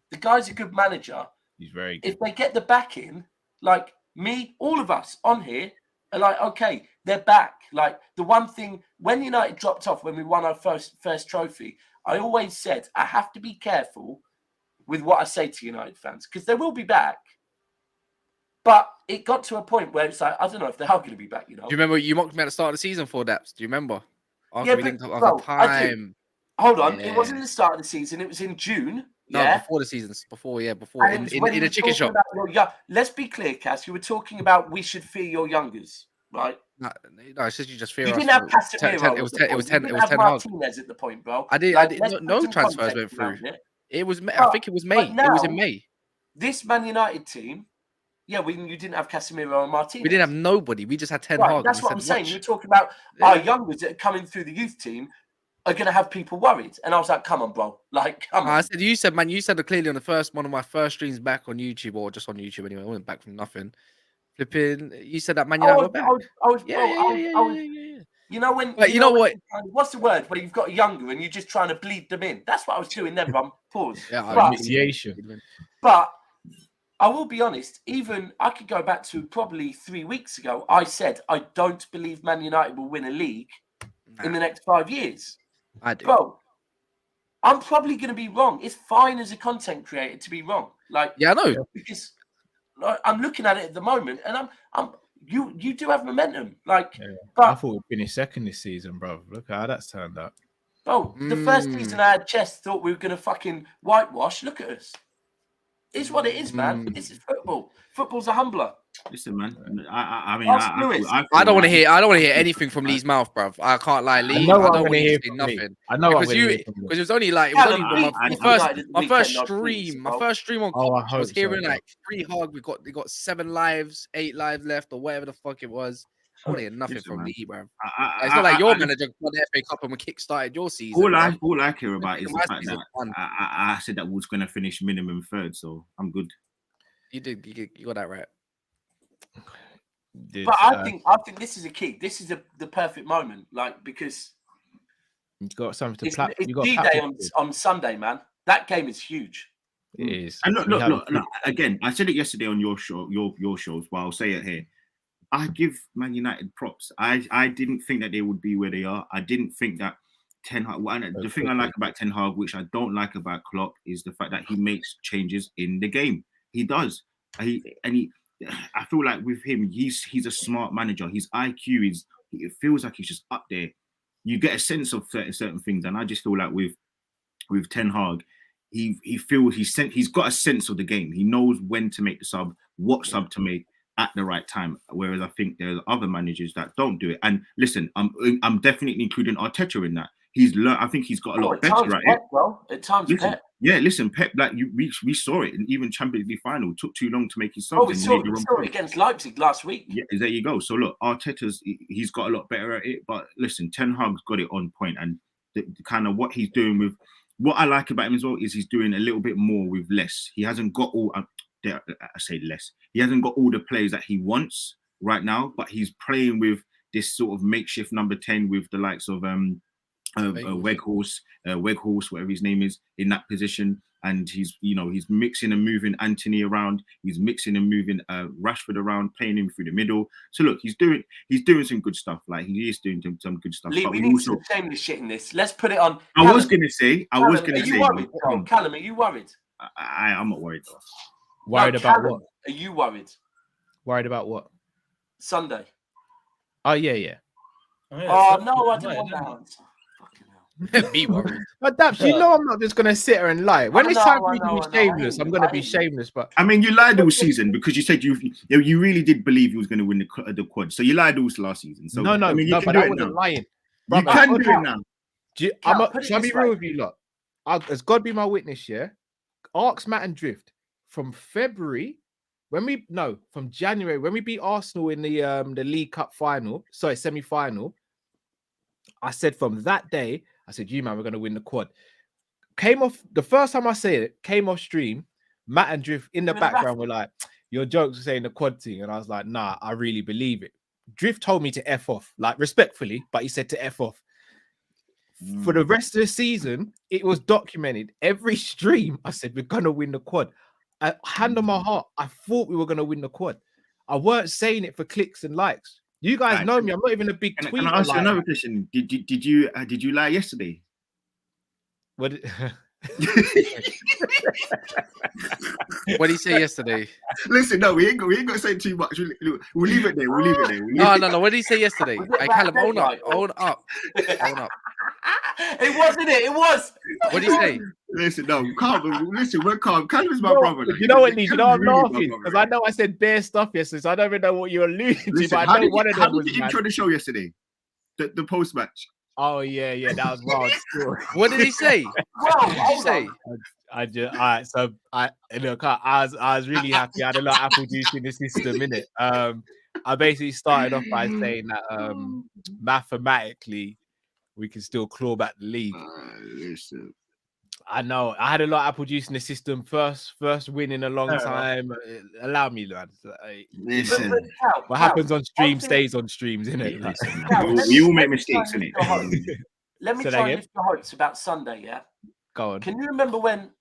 the guy's a good manager. He's very good. If they get the back in, like me, all of us on here are like, okay, they're back. Like the one thing, when United dropped off, when we won our first trophy, I always said, I have to be careful with what I say to United fans because they will be back. But it got to a point where it's like, I don't know if they are going to be back, you know. Do you remember you mocked me at the start of the season for that? Do you remember? After we linked up after time. Hold on. Yeah. It wasn't the start of the season. It was in June. No, before the season. Before in a chicken shop. Let's be clear, Cass. You were talking about we should fear your youngers, right? No, it's just you just fear you us. You didn't have Casemiro. It was 10 Martinez at the point, bro. No transfers went through. It was I think it was May. It was in May. This Man United team... Yeah, you didn't have Casemiro and Martinez. We didn't have nobody. We just had Ten Hag. That's what I'm saying. You were talking about our youngers that are coming through the youth team are going to have people worried. And I was like, come on, bro. Like, come on. You said it clearly on one of my first streams back on YouTube or just on YouTube anyway. I went back from nothing. Flipping, you said that Man United were back. You know when... you know what? What's the word where you've got a younger and you're just trying to bleed them in? That's what I was doing then, bro. Pause. Initiation. But... I will be honest, even I could go back to probably 3 weeks ago. I said, I don't believe Man United will win a league in the next 5 years. I do. Bro, I'm probably going to be wrong. It's fine as a content creator to be wrong. Like, yeah, I know. Because I'm looking at it at the moment and you do have momentum. Like, but I thought we'd finish second this season, bro. Look how that's turned out. Bro, the first season I had Chess thought we were going to fucking whitewash. Look at us. It's what it is, man. This is football. Football's a humbler. Listen, man. I mean, I don't want to hear. I don't want to hear anything from Lee's mouth, bruv. I can't lie, Lee. I don't want to hear nothing. I know because it was only like my first stream on Kopish, I was hearing like 3 Hag. We got 7 lives, 8 lives left, or whatever the fuck it was. I want to hear nothing from Lee, bro. It's not like your manager won the FA Cup and we kickstarted your season. All I care about is the fact that I said that we was going to finish minimum 3rd, so I'm good. You did. You got that right. But I think this is a key. This is the perfect moment, like because you got something to play. It's D-Day on Sunday, man. That game is huge. It is. And look. Again, I said it yesterday on your show, your shows. But I'll say it here. I give Man United props. I didn't think that they would be where they are. I didn't think that Ten Hag. The thing I like about Ten Hag, which I don't like about Klopp, is the fact that he makes changes in the game. He does. I feel like with him, he's a smart manager. His IQ it feels like he's just up there. You get a sense of certain things, and I just feel like with Ten Hag, he's got a sense of the game. He knows when to make the sub, what sub to make at the right time. Whereas I think there's other managers that don't do it. And listen, I'm definitely including Arteta in that. he's learned. I think he's got a lot at better times at it. Pep, bro. At times Listen, Pep. yeah, listen, Pep. Like we saw it, and even Champions League final took too long to make his subs. Oh, we saw it against Leipzig last week. Yeah, there you go. So look, he's got a lot better at it. But listen, Ten Hag's got it on point, and the kind of what he's doing with what I like about him as well is he's doing a little bit more with less. He hasn't got all. I say less. He hasn't got all the plays that he wants right now, but he's playing with this sort of makeshift number 10 with the likes of Weghorst, whatever his name is, in that position. And he's mixing and moving Anthony around. He's mixing and moving Rashford around, playing him through the middle. So look, he's doing some good stuff. Like he is doing some good stuff. Lee, but we need some shameless shit in this. Let's put it on. I was gonna say. Are you worried? Callum, are you worried? I'm not worried though. Worried about what? Are you worried? Worried about what? Sunday. Oh yeah. Oh no, I didn't want that answer. Be worried. But Daps, you know I'm not just gonna sit here and lie. When it's time for me to be shameless, I'm gonna be shameless. But I mean, you lied all season because you said you really did believe you was going to win the quad. So you lied all last season. So no, I mean, but I wasn't lying. You can do it now. Shall I be real with you, lot? As God be my witness, yeah. Arcs, Matt, and Drift from February. From January when we beat Arsenal in the League Cup semi-final. I said from that day, I said, "You man, we're gonna win the quad." Came off the first time I said it, came off stream. Matt and Drift in the background were like, "Your jokes are saying the quad thing," and I was like, "Nah, I really believe it." Drift told me to F off, like respectfully, but he said to F off. For the rest of the season, it was documented. Every stream, I said, "We're gonna win the quad." Hand on my heart, I thought we were going to win the quad. I weren't saying it for clicks and likes. You guys know me. I'm not even a big tweet. Can I ask you another question? Did you lie yesterday? What did he say yesterday? Listen, no, we ain't got to say too much. We'll leave it there. No. What did he say yesterday? Callum, own up. It wasn't it. It was. What did he say? Listen, no, calm. Listen, we're calm. Callum is my brother. You know what, Lee? You know I'm laughing because I know I said bare stuff yesterday, so I don't even know what you're alluding to. But I know one of them was. How did you intro the show yesterday? The post match. Oh yeah, that was wild. What did he say? What did he say? I was really happy. I had a lot of apple juice in the system, innit? I basically started off by saying that mathematically we can still claw back the league. Listen. I know. I had a lot of apple juice in the system. First win in a long time. Allow me, lad. Listen. What happens on stream stays on streams, innit? We all make mistakes, innit? Let me try and lift your hopes about Sunday, yeah? Go on. Can you remember when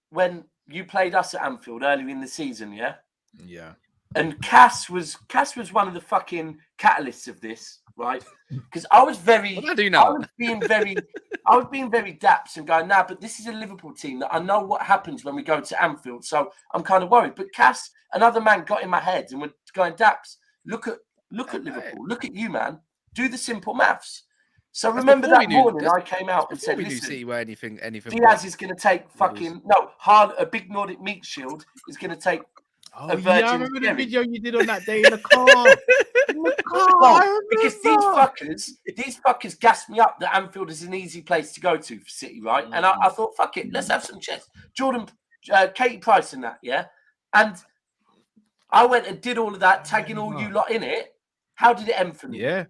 you played us at Anfield earlier in the season, yeah? Yeah. And Cass was one of the fucking catalysts of this, right? Because I was very, what do I do now? I was being very daps and going, nah, but this is a Liverpool team that I know what happens when we go to Anfield, so I'm kind of worried. But Cass, another man, got in my head and we're going, daps, look at Liverpool, look at you, man. Do the simple maths. So remember that morning I came out and said, listen, anything Diaz is going to take a big Nordic meat shield is going to take a virgin. I remember the video you did on that day in the car. Because these fuckers gassed me up that Anfield is an easy place to go to for City, right? And I thought, fuck it, let's have some chess. Jordan, Katie Price and that, yeah? And I went and did all of that, tagging all you lot in it. How did it end for me? Yeah.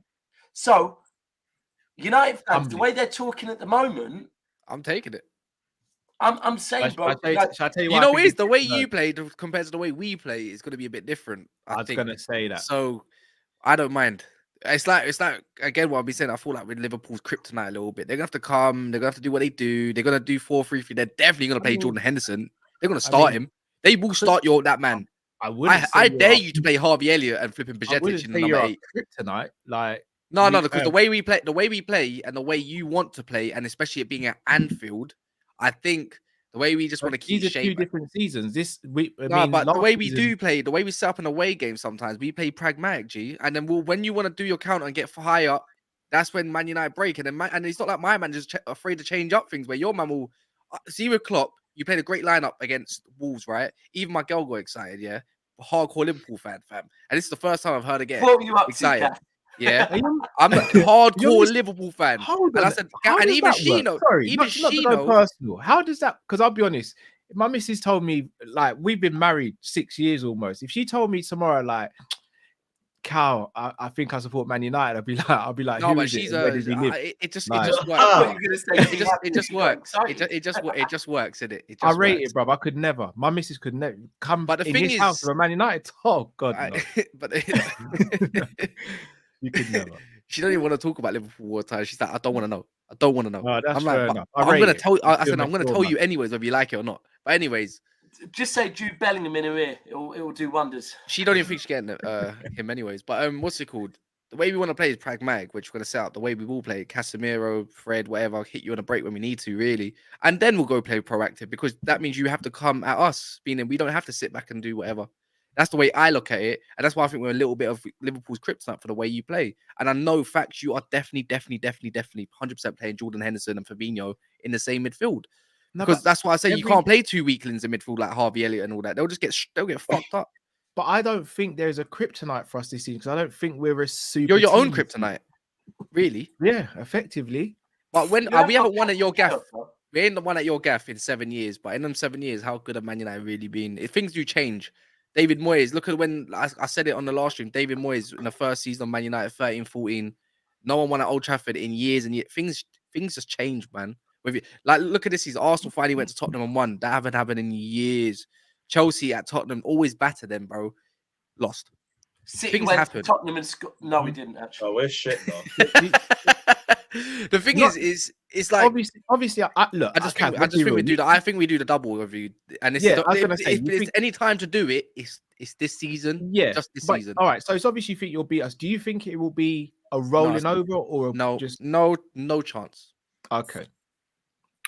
So, United fans, the way they're talking at the moment, I'm taking it. I'm saying, bro. Shall I tell you what? You know, is the way you played compared to the way we play is going to be a bit different. I was going to say that. So, I don't mind. It's like again what I've been saying. I feel like with Liverpool's kryptonite a little bit. They're gonna have to come. They're gonna have to do what they do. They're gonna do 4-3-3. They're definitely gonna play Jordan Henderson. They're gonna start him. They will start that man. I dare you to play Harvey Elliott and flipping Bajcetic in the number 8 kryptonite. Like no, because the way we play, and the way you want to play, and especially it being at Anfield, I think the way we just want to keep shape. 2 different seasons. But the way we do play, the way we set up an away game, sometimes we play pragmatic, G. And then when you want to do your counter and get higher, that's when Man United break. And it's not like my man just afraid to change up things. Where your man will see with Klopp, you played a great lineup against Wolves, right? Even my girl got excited, yeah. Hardcore Liverpool fan, fam. And this is the first time I've heard again. What were you up excited. To, Yeah, Are you- I'm a You're hardcore mis- Liverpool fan. Hold And I on. said, How and does even that work? Sheeno, Sorry, even not to go Sheeno. personal. How does that? Because I'll be honest, my missus told me like we've been married 6 years almost. If she told me tomorrow like, Cal, I think I support Man United, I'll be like, No, who but is it? she's and where does he live? it just Like- works. I thought you were going to say It just works. It just works, innit? It just I rate works. it, bro. I could never. My missus could never come. But the in thing his house is- with a Man United. Oh God, no. But You could never. she don't even want to talk about Liverpool all the time. She's like, I don't want to know. I don't want to know. No, that's I'm like, fair but enough. I I'm rate gonna it. tell. I You're said I'm gonna mature, tell man. you anyways, whether you like it or not. But anyways, Just say Jude Bellingham in her ear. It will do wonders. she don't even think she's getting him anyways. But what's it called? The way we want to play is pragmatic, which we're gonna set up the way we will play. Casemiro, Fred, whatever, hit you on a break when we need to, really, and then we'll go play proactive because that means you have to come at us, meaning we don't have to sit back and do whatever. That's the way I look at it, and that's why I think we're a little bit of Liverpool's kryptonite for the way you play. And I know facts, you are definitely 100% playing Jordan Henderson and Fabinho in the same midfield. No, Because but that's why I say you every- can't play two weaklings in midfield like Harvey Elliott and all that. They'll get fucked up. But I don't think there's a kryptonite for us this season because I don't think we're a super. You're your own team. kryptonite, really. Yeah, effectively. But when You we haven't won at your gaff, yourself, bro. we ain't the one at your gaff in 7 years. But in them 7 years, how good have Man United really been? If things do change, David Moyes, look at when I said it on the last stream. David Moyes in the first season of Man United, 13-14, no one won at Old Trafford in years and years. Things just changed, man. Like, look at this season. Arsenal finally went to Tottenham and won. That haven't happened in years. Chelsea at Tottenham always batter them, bro. Lost. City Things went happen. to Tottenham and no, we didn't actually. Oh, we're shit though. The thing Not- is, it's like obviously, look. I just okay, think let's be we real. do that. I think we do the double review, and it's Yeah, I was gonna say, if you there's think- any time to do it, it's this season. Yeah, just this but- season. All right, so it's obvious you think you'll beat us. Do you think it will be a rolling it's not. over or a No, just no chance. okay?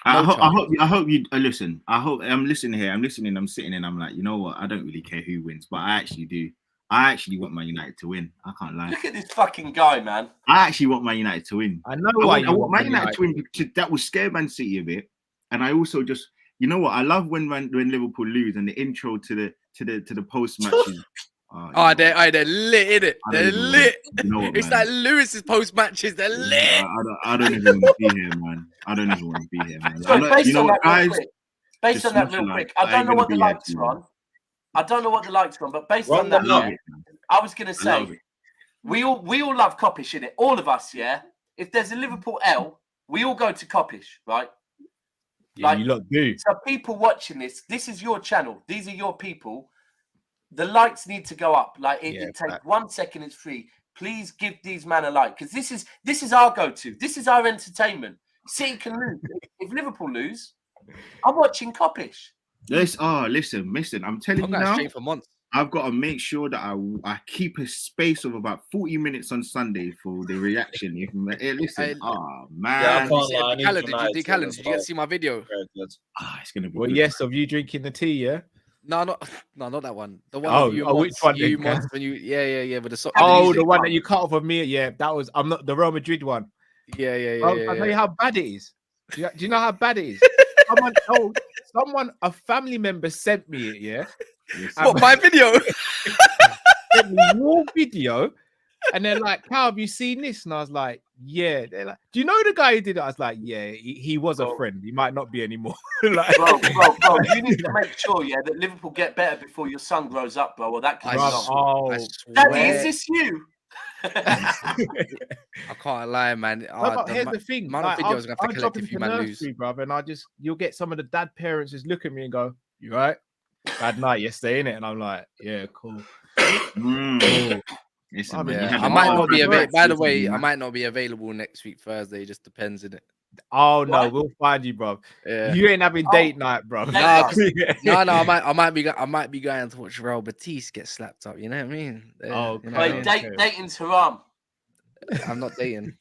I No hope you listen. I hope I'm listening here. I'm sitting and I'm like, you know what? I don't really care who wins, but I actually do. I actually want Man United to win. I can't lie. Look at this fucking guy, man. I actually want Man United to win. I know I why want Man United to win because that will scare Man City a bit. And I also just, you know what? I love when Liverpool lose and the intro to the post matches. They're lit, innit? I don't They're even want- lit. you know what, It's man? like Lewis's post matches. They're lit. I don't even want to be here, man. I don't even want to be here, man. So based You know on what, that real guys? quick, based just on that smash real a quick, like. I don't ain't know gonna what the be here likes too are long. on. I don't know what the likes are on, but based Run on that, them I love yeah, it, man. I was gonna I love say it. we all love Kopish, innit? All of us, yeah. If there's a Liverpool L, we all go to Kopish, right? Yeah, Like- you lot do. So people watching this is your channel. These are your people. The lights need to go up. Like it Yeah, takes fact. 1 second. It's free. Please give these man a like because this is our go-to. This is our entertainment. City can lose. If Liverpool lose, I'm watching Kopish. Listen, I'm telling I'm you going now. straight for months. I've got to make sure that I keep a space of about 40 minutes on Sunday for the reaction. Listen, man. Yeah, I can't lie. I need Callum, United did to win you as get to well. see my video? Very good. It's gonna be Well, good. yes, of you drinking the tea, yeah. No, not that one. The one Oh, of you which one You then, months when you yeah with the so- Oh, music the one one. that you cut off of me. Yeah, that was. I'm not the Real Madrid one. yeah. I'll tell you how bad it is. Do you know how bad it is? Someone, a family member sent me it. Yeah, What, my video? sent me your video, and they're like, "How have you seen this?" And I was like, "Yeah." They're like, "Do you know the guy who did it?" I was like, "Yeah, he was a Bro. friend. He might not be anymore." Like, Bro, you need to make sure, yeah, that Liverpool get better before your son grows up, bro. Or that could I be Bruv, long. I oh, Daddy, swear. is this you? I can't lie, man. No, but here's the thing. amount of videos I'm gonna have to collect if you man lose. brother, and you'll get some of the dad parents just look at me and go, "You right? Bad night yesterday, innit?" And I'm like, "Yeah, cool." Listen, I man, mean, you had I a might lot not of be bad available. By the nights, way, I man. might not be available next week Thursday. It just depends, innit? Oh no, What? we'll find you, bro. Yeah. You ain't having date night, bro. Nah, No, I might be going to watch Real Betis get slapped up. You know what I mean? Oh, You know what I Wait, mean? dating's haram. I'm not dating.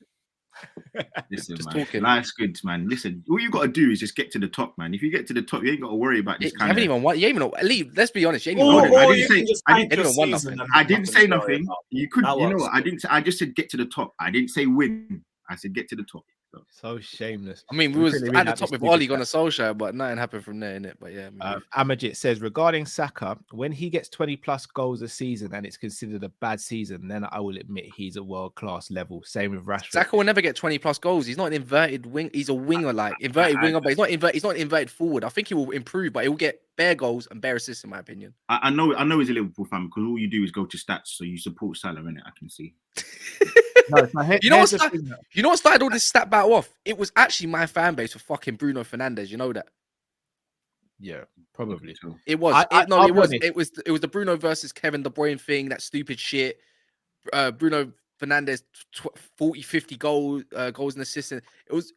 Listen, Just man. talking. Life's good, man. Listen, all you gotta do is just get to the top, man. If you get to the top, you ain't gotta worry about You this haven't kind of. even won. You ain't even. Leave. Let's be honest. You ain't even Or, won. I or didn't you say- can just I tank didn't your won season nothing. and I didn't have say to worry nothing. about. You could, That you know works. what? I didn't say. I just said get to the top. I didn't say win. I said get to the top. So shameless. I mean, we was at the top with Oli on a Solskjaer, but nothing happened from there, innit? But yeah. Amajit says, regarding Saka, when he gets 20 plus goals a season and it's considered a bad season, then I will admit he's a world-class level. Same with Rashford. Saka will never get 20 plus goals. He's not an inverted wing. He's a winger, like inverted winger, but he's not inverted forward. I think he will improve, but he will get bare goals and bare assists, in my opinion. I know he's a Liverpool fan because all you do is go to stats, so you support Salah, innit? I can see. You know what started all this stat battle off? It was actually my fan base for fucking Bruno Fernandes. You know that? Yeah, probably. It was. It was the Bruno versus Kevin De Bruyne thing. That stupid shit. Bruno Fernandes 40, 50 goals and assists. It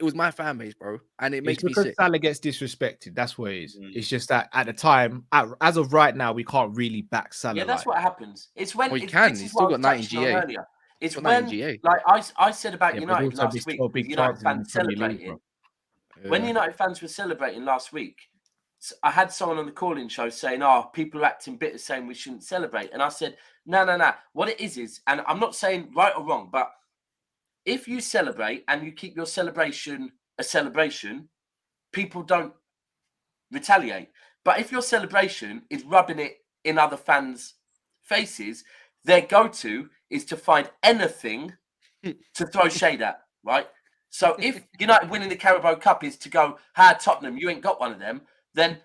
was my fan base, bro, and it makes me sick. Salah gets disrespected. That's what it is. It's just that at the time, as of right now, we can't really back Salah. Yeah, that's what happens. It's when he can. He's still got 90 GA. It's when, like I said about United last week, United fans celebrating. When United fans were celebrating last week, I had someone on the call-in show saying, people are acting bitter, saying we shouldn't celebrate. And I said, no. What it is, and I'm not saying right or wrong, but if you celebrate and you keep your celebration a celebration, people don't retaliate. But if your celebration is rubbing it in other fans' faces, their go-to is to find anything to throw shade at, right? So if United winning the Carabao Cup is to go, Tottenham, you ain't got one of them, then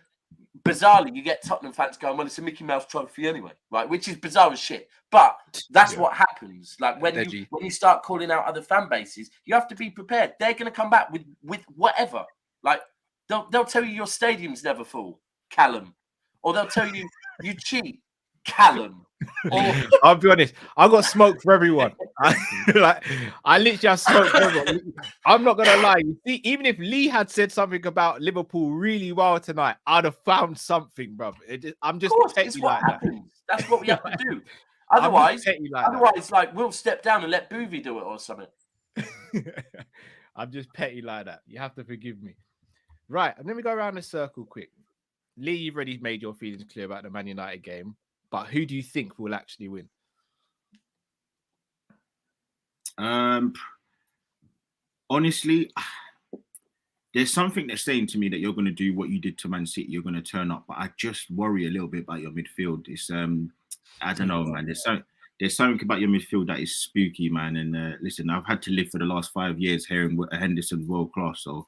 bizarrely you get Tottenham fans going, well, it's a Mickey Mouse trophy anyway, right? Which is bizarre as shit. But that's what happens. Like when you start calling out other fan bases, you have to be prepared. They're going to come back with whatever. Like they'll tell you your stadium's never full, Callum. Or they'll tell you you cheat, Callum. I'll be honest, I got smoke for everyone. I literally have smoke for everyone. I'm not gonna lie. You see, even if Lee had said something about Liverpool really well tonight, I'd have found something, bro. I'm just petty like that. That's what we have to do. Otherwise, we'll step down and let Boovy do it or something. I'm just petty like that. You have to forgive me. Right, and then we go around the circle quick. Lee, you've already made your feelings clear about the Man United game. But who do you think will actually win? Honestly, there's something that's saying to me that you're going to do what you did to Man City. You're going to turn up, but I just worry a little bit about your midfield. It's I don't know, man. There's something about your midfield that is spooky, man. And listen, I've had to live for the last 5 years hearing Henderson's world class, so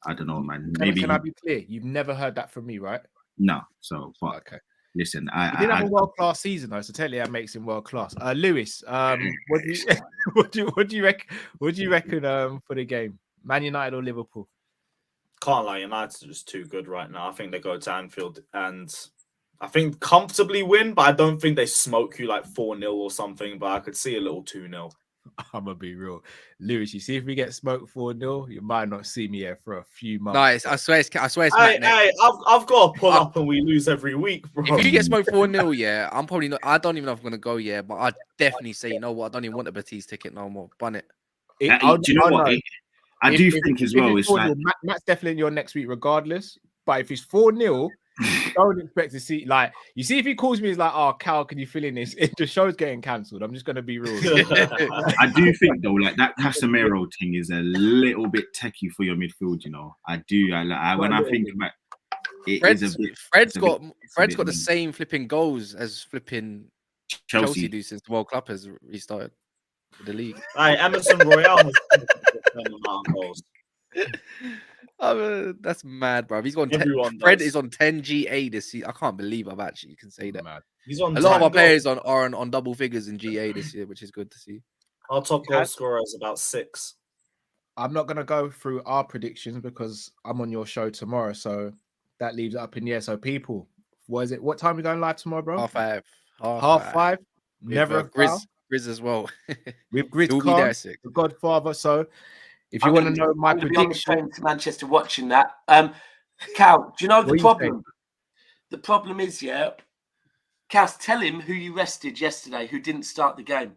I don't know, man. Maybe can I be clear? You've never heard that from me, right? No. So, but okay. Listen, he didn't have a world-class season, though, so tell you that makes him world-class. Lewis, what do you reckon for the game? Man United or Liverpool? Can't lie, United are just too good right now. I think they go to Anfield and I think comfortably win, but I don't think they smoke you like 4-0 or something, but I could see a little 2-0. I'm gonna be real, Lewis. You see, if we get smoked 4-0, you might not see me here for a few months. Nice, I swear it's hey, I've got to pull up and we lose every week, bro. If you get smoked 4-0, yeah, I'm probably not. I don't even know if I'm gonna go, yeah, but I definitely say, you know what, I don't even want a Batiste ticket no more. Bun it. Do you know what? I do think as well. It's like Matt's definitely in your next week, regardless. But if it's 4-0. Don't expect to see, like, you see, if he calls me, he's like, Cal, can you fill in this? If the show's getting cancelled, I'm just going to be real. I do think, though, like, that Casemiro thing is a little bit techie for your midfield, you know. I do. When I think about it, Fred's got the same flipping goals as flipping Chelsea do since the World Cup has restarted the league. Emerson Royale has goals. That's mad, bro. He's got Fred is on 10 GA this year. I can't believe you can say that. Mad. He's on a lot of our players are on double figures in GA this year, which is good to see. Our top goal scorer is about 6. I'm not gonna go through our predictions because I'm on your show tomorrow, so that leaves it up in the air. So people, what time are we going live tomorrow, bro? 5:30. Half 5. Never a Grizz as well. We've Grizz He'll be there at 6. The Godfather. So if you want to know my prediction, to Manchester watching that, Cal, do you know the problem? The problem is, Cal, tell him who you rested yesterday, who didn't start the game.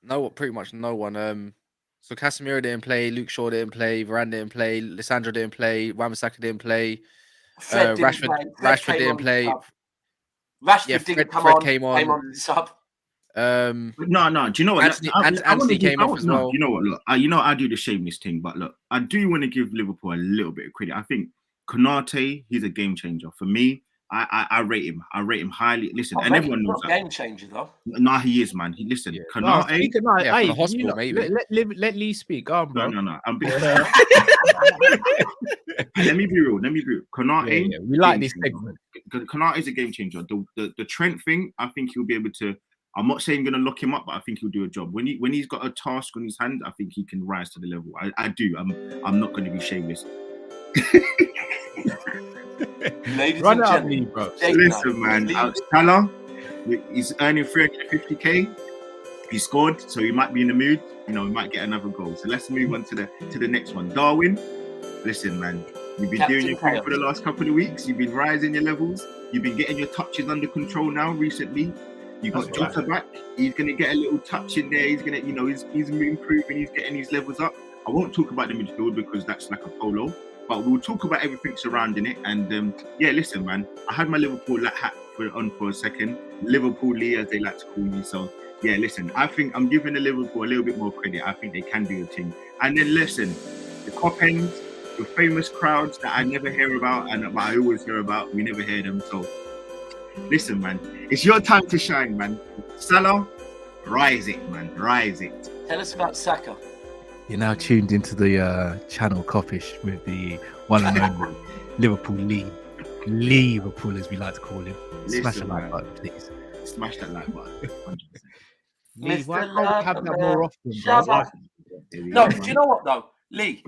No, pretty much no one. So Casemiro didn't play, Luke Shaw didn't play, Varane didn't play, Lissandro didn't play, Wan-Bissaka didn't play, Rashford didn't play. Rashford didn't come on. Came on the sub. But no. Do you know what? Anthony, I wanna Anthony give- came I off want- as no, well. You know what? Look, I do the shameless thing, but look, I do want to give Liverpool a little bit of credit. I think Konate, he's a game changer for me. I rate him. I rate him highly. Listen, and everyone knows that. Game changer though. Nah, he is, man. Listen, No, Konate. speaking of, Yeah, for hey, the can you hospital, lot- maybe. let Lee speak. Go on, bro. No. Let me be real. Konate. Yeah. We like game this changer. segment. Konate is a game changer. The Trent thing, I think he'll be able to. I'm not saying going to lock him up, but I think he'll do a job. When he's got a task on his hand, I think he can rise to the level. I do. I'm not going to be shameless. Ladies Run and it up, gentlemen, Lee, bro. Listen, man. Lee- Salah, he's earning 350k. He scored, so he might be in the mood. You know, he might get another goal. So let's move on to the next one. Darwin, listen, man. You've been Captain doing your thing Chaos. for the last couple of weeks. You've been rising your levels. You've been getting your touches under control now recently. You got That's right. Jota back. He's gonna get a little touch in there. He's gonna, he's improving. He's getting his levels up. I won't talk about the midfield because that's like a polo. But we'll talk about everything surrounding it. And yeah, listen, man. I had my Liverpool hat on for a second. Liverpool Lee, as they like to call you. So yeah, listen. I think I'm giving the Liverpool a little bit more credit. I think they can do a thing. And then listen, the top ends, the famous crowds that I never hear about and but I always hear about. We never hear them. So listen, man. It's your time to shine, man. Salah, rise it, man. Rise it. Tell us about Saka. You're now tuned into the channel Kop-Ish with the one and only Liverpool Lee. Liverpool, as we like to call him. Smash the Listen, like man. button, please. Smash that like button. 100%. Lee, why Mr. can't we have that more often, Shut bro? up. No, do you know what though, Lee?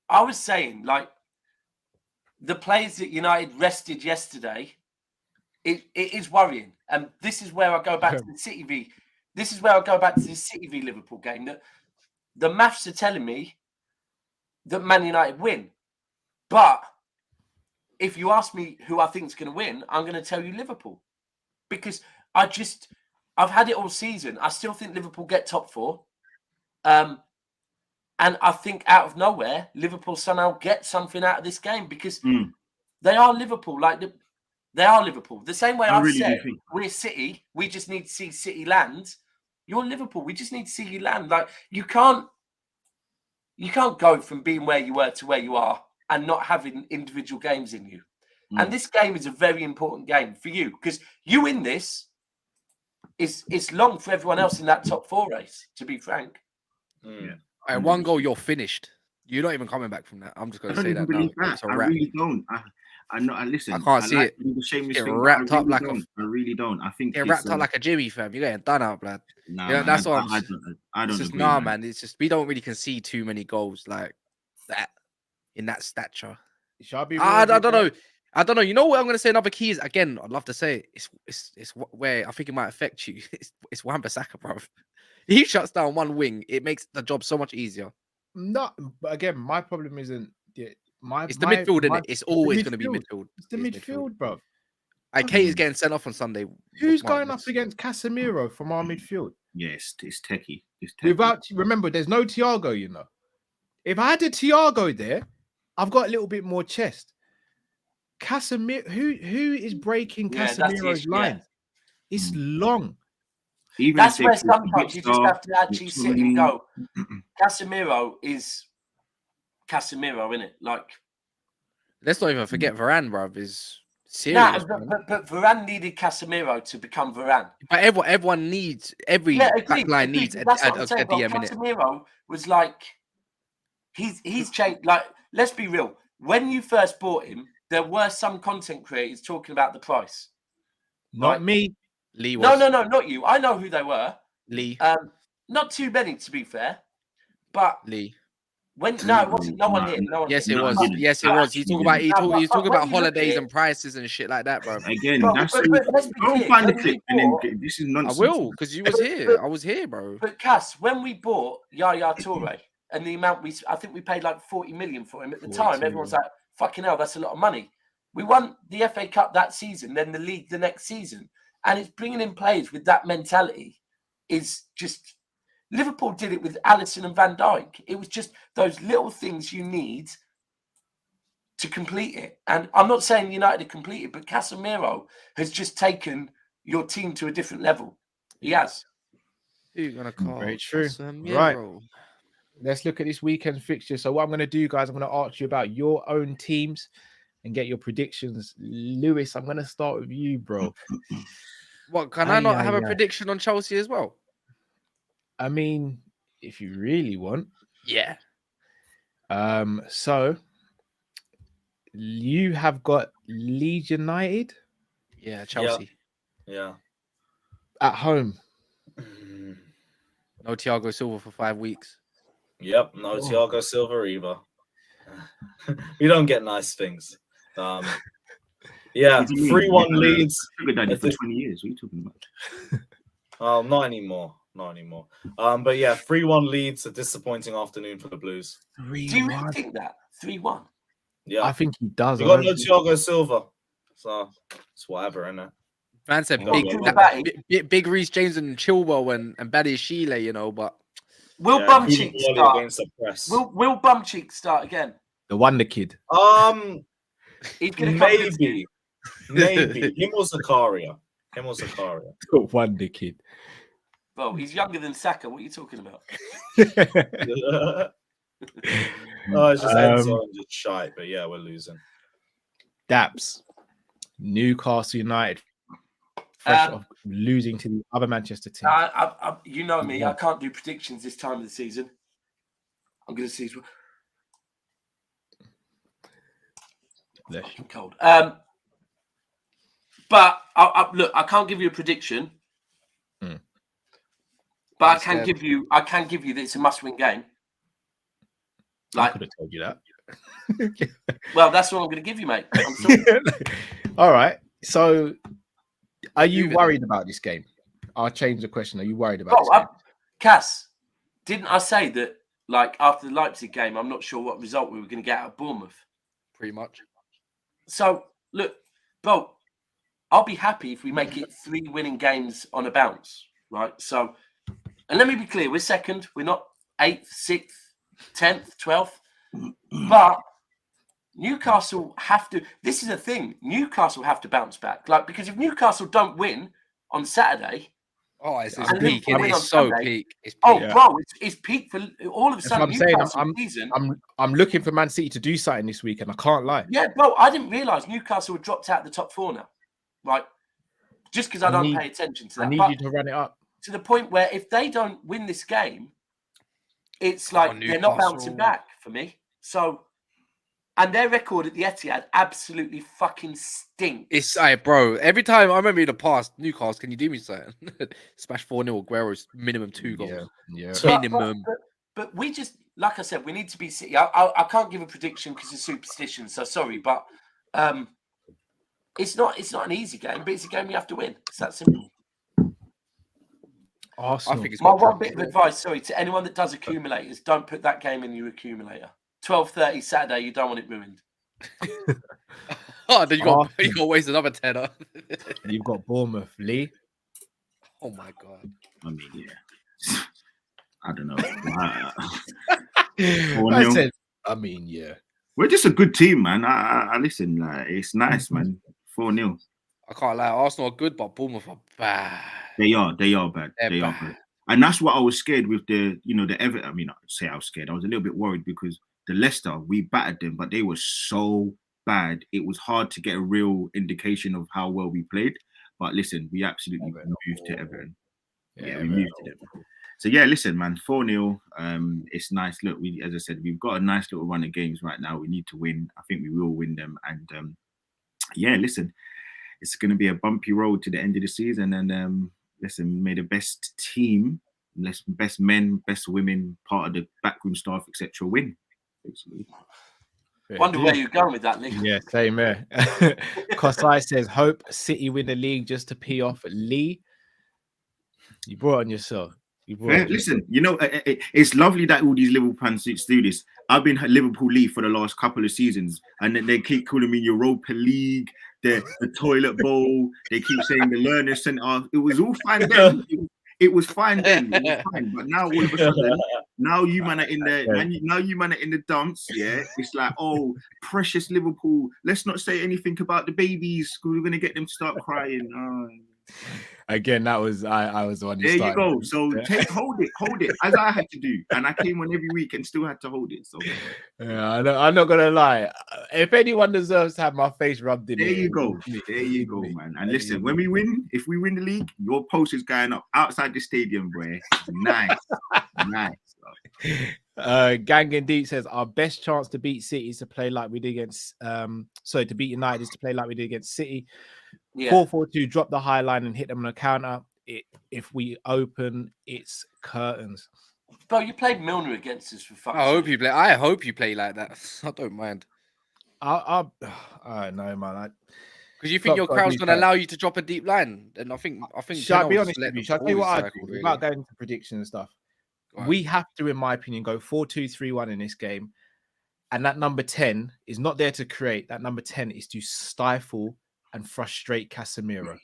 I was saying, like, the players that United rested yesterday, it is worrying, and this is where I go back to the City v. This is where I go back to the City v Liverpool game. That the maths are telling me that Man United win, but if you ask me who I think is going to win, I'm going to tell you Liverpool, because I've had it all season. I still think Liverpool get top four. And I think out of nowhere, Liverpool somehow get something out of this game because they are Liverpool. They are Liverpool. The same way I I've really do said think- we're City, we just need to see City land. You're Liverpool. We just need to see you land. Like you can't go from being where you were to where you are and not having individual games in you. And this game is a very important game for you because you win this. It's long for everyone else in that top four race, to be frank. Yeah. At one goal, you're finished. You're not even coming back from that. I'm just I going to don't say even that now. believe that. It's a I wrap. really don't. I know. I listen. I can't see it. The shameless Get thing, wrapped I up really like a- don't. I really don't. I think Get it's, wrapped up like a Jimmy, fam. You're getting done out, blood. Nah, Yeah, man, that's what I I'm. don't It's just agree, nah, man. It's just we don't really concede too many goals like that in that stature. Shall I be I real, don't know. I don't know. You know what I'm going to say? Another key is again. I'd love to say it, it's where I think it might affect you. It's Wan-Bissaka, bro. He shuts down one wing. It makes the job so much easier. No, but again, my problem isn't my. It's the midfield, my, innit? It's always going to be midfield. midfield. It's the midfield, bro. Like Kate is getting sent off on Sunday. Who's Mark going up this. against Casemiro from our midfield? Yes, it's techie. It's techie. Without remember, there's no Thiago. You know, if I had a Thiago there, I've got a little bit more chest. Casemiro, who is breaking Yeah, that's the Casemiro's issue, line? yeah. It's long. Even That's if they where put sometimes you just Victor, have to actually sit and McTominay, go. Casemiro is Casemiro, isn't it? Like, Let's not even forget Varane, bruv, is nah, serious. man. but Varane needed Casemiro to become Varane. But everyone needs every back line needs a That's what I'm saying, DM but in it. Casemiro was like, he's changed. Like, let's be real. When you first bought him, there were some content creators talking about the price. Not Right. me. Lee No, was not you. I know who they were. Lee. Not too many, to be fair. But Lee. when it wasn't. No one here. No one. Yes, here. it was. didn't. Yes, it was. He's talking about he's But talking when about you look holidays at and prices and shit like that, bro. Again, But that's let's be go clear, find the when clip we and bought- then this is I nonsense. will, because you was here. I was here, bro. But Cass, when we bought Yaya Toure and the amount I think we paid like 40 million for him at the time. 42, Everyone's like, "Fucking hell, that's a lot of money." We won the FA Cup that season, then the league the next season, and it's bringing in players with that mentality. Is just Liverpool did it with Alisson and Van Dijk. It was just those little things you need to complete it. And I'm not saying United have completed, but Casemiro has just taken your team to a different level. He has. Who gonna call? Very true. Casemiro. Right. Let's look at this weekend's fixture. So what I'm going to do, guys, I'm going to ask you about your own teams and get your predictions. Lewis, I'm going to start with you, bro. What, can I not have a prediction on Chelsea as well? I mean, if you really want. Yeah. So you have got Leeds United. Yeah, Chelsea. Yeah. At home. No Thiago Silva for 5 weeks. Yep, no Thiago Silva either. We don't get nice things. Yeah, 3-1 Leeds. Sugar daddy for 20 years. What are you talking about? Oh, not anymore. Not anymore. But yeah, 3-1 Leeds. A disappointing afternoon for the Blues. Do you really think that 3-1? Yeah, I think he does. You got no Thiago Silva, so it's whatever, isn't it? Man said big Reece James and Chilwell and Badie Sheila, you know, but will Bumcheek start? Will Bumcheek start again? The Wonder Kid. He's gonna maybe him or Zakaria. The Wonder Kid. Well, he's younger than Saka. What are you talking about? It's just just shite, but yeah, we're losing. Daps. Newcastle United. Fresh off losing to the other Manchester team. You know me. I can't do predictions this time of the season. I'm going to see. Fucking cold. But look, I can't give you a prediction. But I can give you that it's a must-win game. I could have told you that. Well, that's what I'm going to give you, mate. I'm sorry. All right. So, are you worried about this game? I'll change the question. Are you worried about this game? Cass, didn't I say that, like, after the Leipzig game, I'm not sure what result we were going to get out of Bournemouth? Pretty much. So, look, bro, I'll be happy if we make it 3 winning games on a bounce, right? So, and let me be clear, we're second. We're not 8th, 6th, 10th, 12th. But Newcastle have to. This is a thing. Newcastle have to bounce back. Like, because if Newcastle don't win on Saturday, it's peak. It's so peak. It's peak. Bro, it's peak for all of a sudden. I'm looking for Man City to do something this week, and I can't lie. Yeah, bro, I didn't realise Newcastle had dropped out of the top 4 now. Right, just because I don't pay attention to that. I need you to run it up to the point where if they don't win this game, it's like they're not bouncing back for me. So, and their record at the Etihad absolutely fucking stinks. It's bro. Every time I remember in the past, Newcastle, can you do me something? Smash 4-0, Aguero's minimum 2 goals. Yeah. Minimum. But we just, like I said, we need to be City. I can't give a prediction because of superstition. So sorry, but it's not an easy game, but it's a game we have to win. It's that simple. Arsenal. I think it's my one bit of advice, sorry, to anyone that does accumulators, don't put that game in your accumulator. 12:30 Saturday, you don't want it ruined. Then you got to waste another tenner. You've got Bournemouth, Lee. Oh my god. I mean, yeah. I don't know. We're just a good team, man. I listen. It's nice, man. 4-0. I can't lie. Arsenal are good, but Bournemouth are bad. They are bad. They are bad. And that's what I was scared with the Everton. I mean, I'd say I was scared. I was a little bit worried because the Leicester, we battered them, but they were so bad. It was hard to get a real indication of how well we played. But listen, we absolutely moved to Everton. Yeah, we moved to them. So yeah, listen, man, 4-0. It's nice. Look, as I said, we've got a nice little run of games right now. We need to win. I think we will win them. And yeah, listen, it's going to be a bumpy road to the end of the season. And listen, may the best team, best men, best women, part of the backroom staff, etc., win. Basically. Wonder where you're going with that, Lee. Yeah, same here. Kop-Ish says, hope City win the league just to pee off Lee. You brought on yourself. Listen, you know, it's lovely that all these Liverpool fans do this. I've been Liverpool Lee for the last couple of seasons, and then they keep calling me Europa League, the toilet bowl. They keep saying the learner centre. It was all fine then. It was fine then. It was fine. But now all of a sudden, now you man are in the dumps. Yeah, it's like, oh, precious Liverpool. Let's not say anything about the babies because we're gonna get them to start crying. Again, that was I was the one. There you started. go. So hold it, as I had to do, and I came on every week and still had to hold it. So Yeah, I'm not gonna lie. If anyone deserves to have my face rubbed in, there it, you go. it's me. There It's you go, me. man. And listen, when we win, if we win the league, your post is going up outside the stadium, boy. Nice, nice. Gang and Deep says our best chance to beat City is to play like we did against to beat United is to play like we did against City. 4-4-2, drop the high line and hit them on a counter. If we open, it's curtains. Bro, you played Milner against us for fuck's I hope sake. you play. I hope you play like that. I don't mind. I don't know, man. Because you think your Klopp's gotta crowd's do going to that. allow you to drop a deep line, and I think. Shall I Ten be Hag's honest let with you? them Shall I tell you forward what I cycle, do really. without going into predictions and stuff? Go on. We have to, in my opinion, go 4-2-3-1 in this game. And that number 10 is not there to create. That number 10 is to stifle and frustrate Casemiro.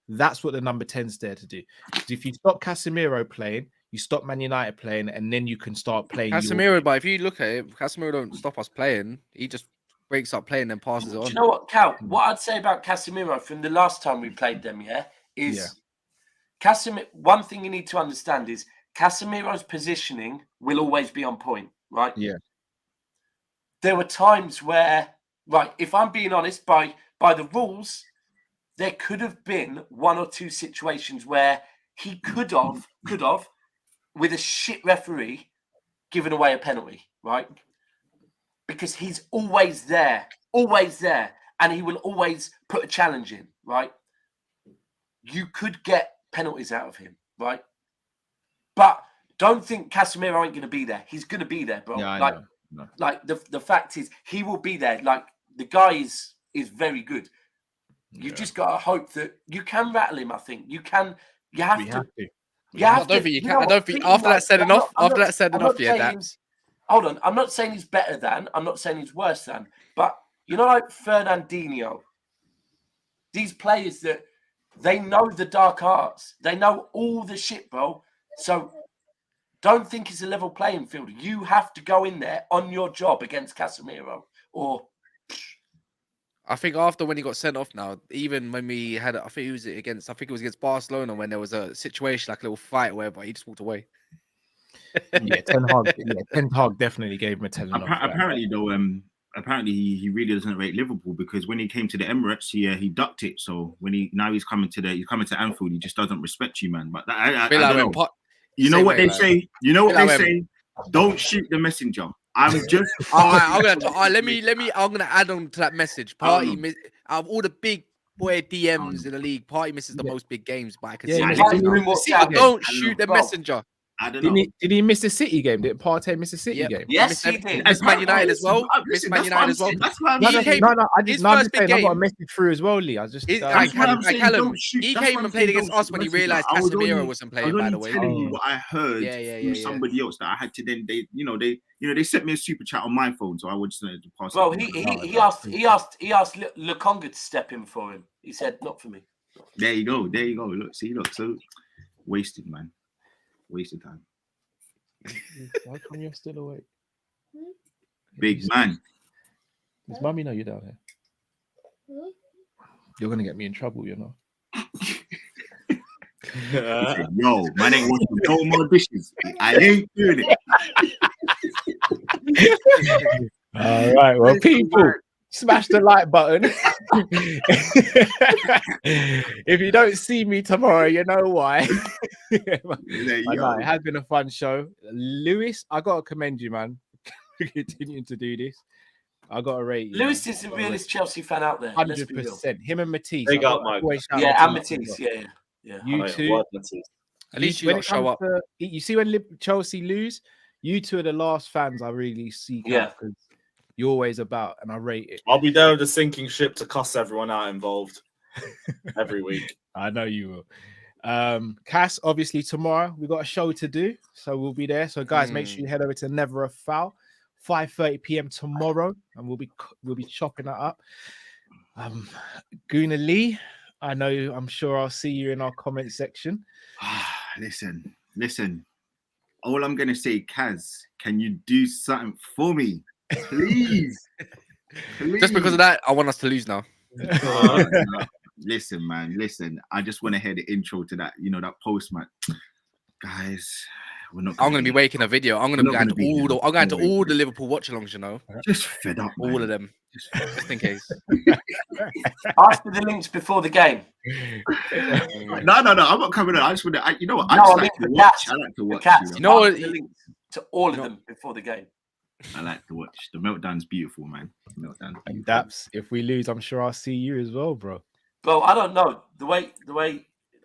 That's what the number 10's there to do. Because if you stop Casemiro playing, you stop Man United playing, and then you can start playing. Casemiro, but if you look at it, Casemiro don't stop us playing. He just breaks up playing and passes it Do on. you know what, Cal? What I'd say about Casemiro from the last time we played them, is Casemiro. One thing you need to understand is Casemiro's positioning will always be on point, right? Yeah. There were times where, right, if I'm being honest, by the rules, there could have been one or two situations where he could have, with a shit referee, given away a penalty, right? Because he's always there, and he will always put a challenge in, right? You could get penalties out of him, right? But don't think Casemiro ain't going to be there. He's going to be there, bro. Yeah, I like, know. No. like the fact is, he will be there. Like, the guy is very good. You just got to hope that you can rattle him. I think you can. You have to. You I have don't to. think you know can. I what? don't think Thinking after like- that's said I'm enough. not- I'm After not- that's said I'm enough, not yeah, saying- Daps. Hold on. I'm not saying he's better than. I'm not saying he's worse than. But you know, like Fernandinho, these players that they know the dark arts. They know all the shit, bro. So don't think it's a level playing field. You have to go in there on your job against Casemiro. Or I think after when he got sent off now, even when we had, I think it was against Barcelona when there was a situation like a little fight whereby he just walked away. Ten Hag definitely gave him a 10 and off. Apparently, though, apparently he really doesn't rate Liverpool because when he came to the Emirates, he ducked it. So when he's coming to Anfield, he just doesn't respect you, man. But I don't know. You know what they say? You know what they say? Don't shoot the messenger. I'm just. I'm gonna add on to that message. Party out of all the big boy DMs in the league, Party misses the most big games, but I can see. Don't shoot the messenger. I don't know. Did he miss the City game? Did Partey miss the City game? Yes, he did. Missed Man United as well. Missed Man United as well. That's why I'm No, saying. I just saying I got a message through as well, Lee. I just Callum, he came and played against us when he realised Casemiro wasn't playing. By the way, telling you what I heard from somebody else that I had to then they sent me a super chat on my phone, so I would just pass. Bro, he asked Lukonga to step in for him. He said, "Not for me." There you go. Look. So wasted, man. Wasted time. Why come you're still awake? Big man. Does Mummy know you're down here? You're gonna get me in trouble, you know. Yo, man ain't washing no more dishes. I ain't doing it. All right, well, people, smash the like button. If you don't see me tomorrow, you know why. It has been a fun show. Lewis, I gotta commend you, man. Continuing to do this. I gotta rate you. Lewis is the realest Chelsea fan out there. 100%. Him and Matisse. Big up, Mike. Yeah, and Matisse. Yeah. You two. At least you show up. You see when Chelsea lose, you two are the last fans I really seek out because you're always about, and I rate it. I'll be there with a sinking ship to cuss everyone out involved every week. I know you will. Cass, obviously tomorrow we got a show to do, so we'll be there. So guys, make sure you head over to Never a Foul, 5:30 p.m. tomorrow, and we'll be chopping that up. Guna Lee, I'm sure I'll see you in our comment section. Listen. All I'm gonna say, Kaz, can you do something for me, please? Just because of that, I want us to lose now. listen, man. Listen, I just want to hear the intro to that. You know, that post, man. Guys, we're not. I'm gonna be making a video. I'm gonna be going to be all the. I'm going to all the Liverpool watch-alongs. You know, Just fed up, man. all of them, just in case. Ask for the links before the game. No. I'm not coming on. I just want to. You know what? I No, just I like mean to the watch. cats. I like to The watch. cats. You know what- Ask for the links to all of them before the game. I like to watch. The meltdown's beautiful, man. Meltdown's And beautiful. Daps, if we lose, I'm sure I'll see you as well, bro. Bro, I don't know. The way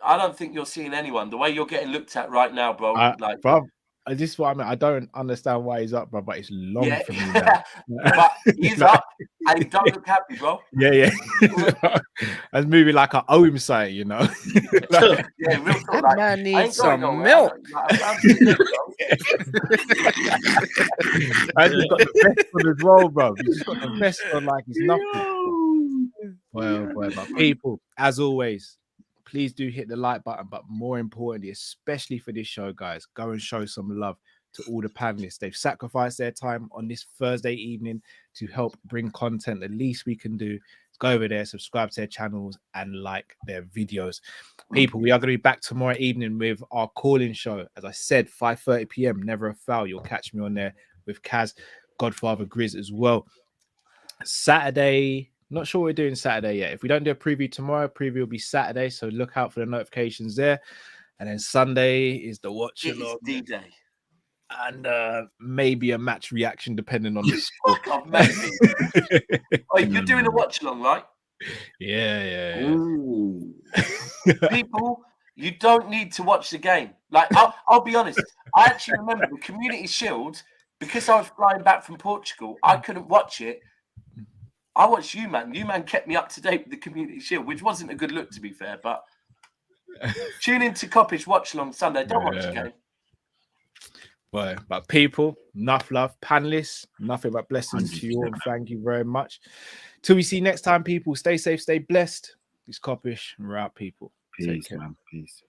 I don't think you're seeing anyone. The way you're getting looked at right now, bro. Like, Bro, this is what I mean. I don't understand why he's up, bro, but it's long yeah, for me now. but he's up and he don't look happy, bro. Yeah. I was moving like I owe him something, you know. Yeah, real talk. That Like, man I needs ain't going some nowhere. milk. I found some milk, bro. And he's got the vest on as well, bro. He's just got the vest on like he's nothing. Well, but people, as always, please do hit the like button. But more importantly, especially for this show, guys, go and show some love to all the panelists. They've sacrificed their time on this Thursday evening to help bring content. The least we can do is go over there, subscribe to their channels, and like their videos. People, we are going to be back tomorrow evening with our call-in show. As I said, 5:30 p.m. Never a foul. You'll catch me on there with Kaz, Godfather Grizz as well. Saturday, not sure what we're doing Saturday yet. If we don't do a preview tomorrow, preview will be Saturday. So look out for the notifications there. And then Sunday is the watch It is along. D-Day. And maybe a match reaction depending on the score. Fuck off, maybe. Oh, you're doing a watch along, right? Yeah. Ooh. People, you don't need to watch the game. Like, I'll be honest. I actually remember the Community Shield, because I was flying back from Portugal, I couldn't watch it. I watched you, man. You, man, kept me up to date with the Community Shield, which wasn't a good look, to be fair. But tune into Kop-Ish Watch Along Sunday. Don't watch the game. But people, enough love. Panelists, nothing but blessings to you all. 100%. Thank you very much. Till we see you next time, people. Stay safe, stay blessed. It's Kop-Ish. We're out, people. Take Peace, care. man. Peace.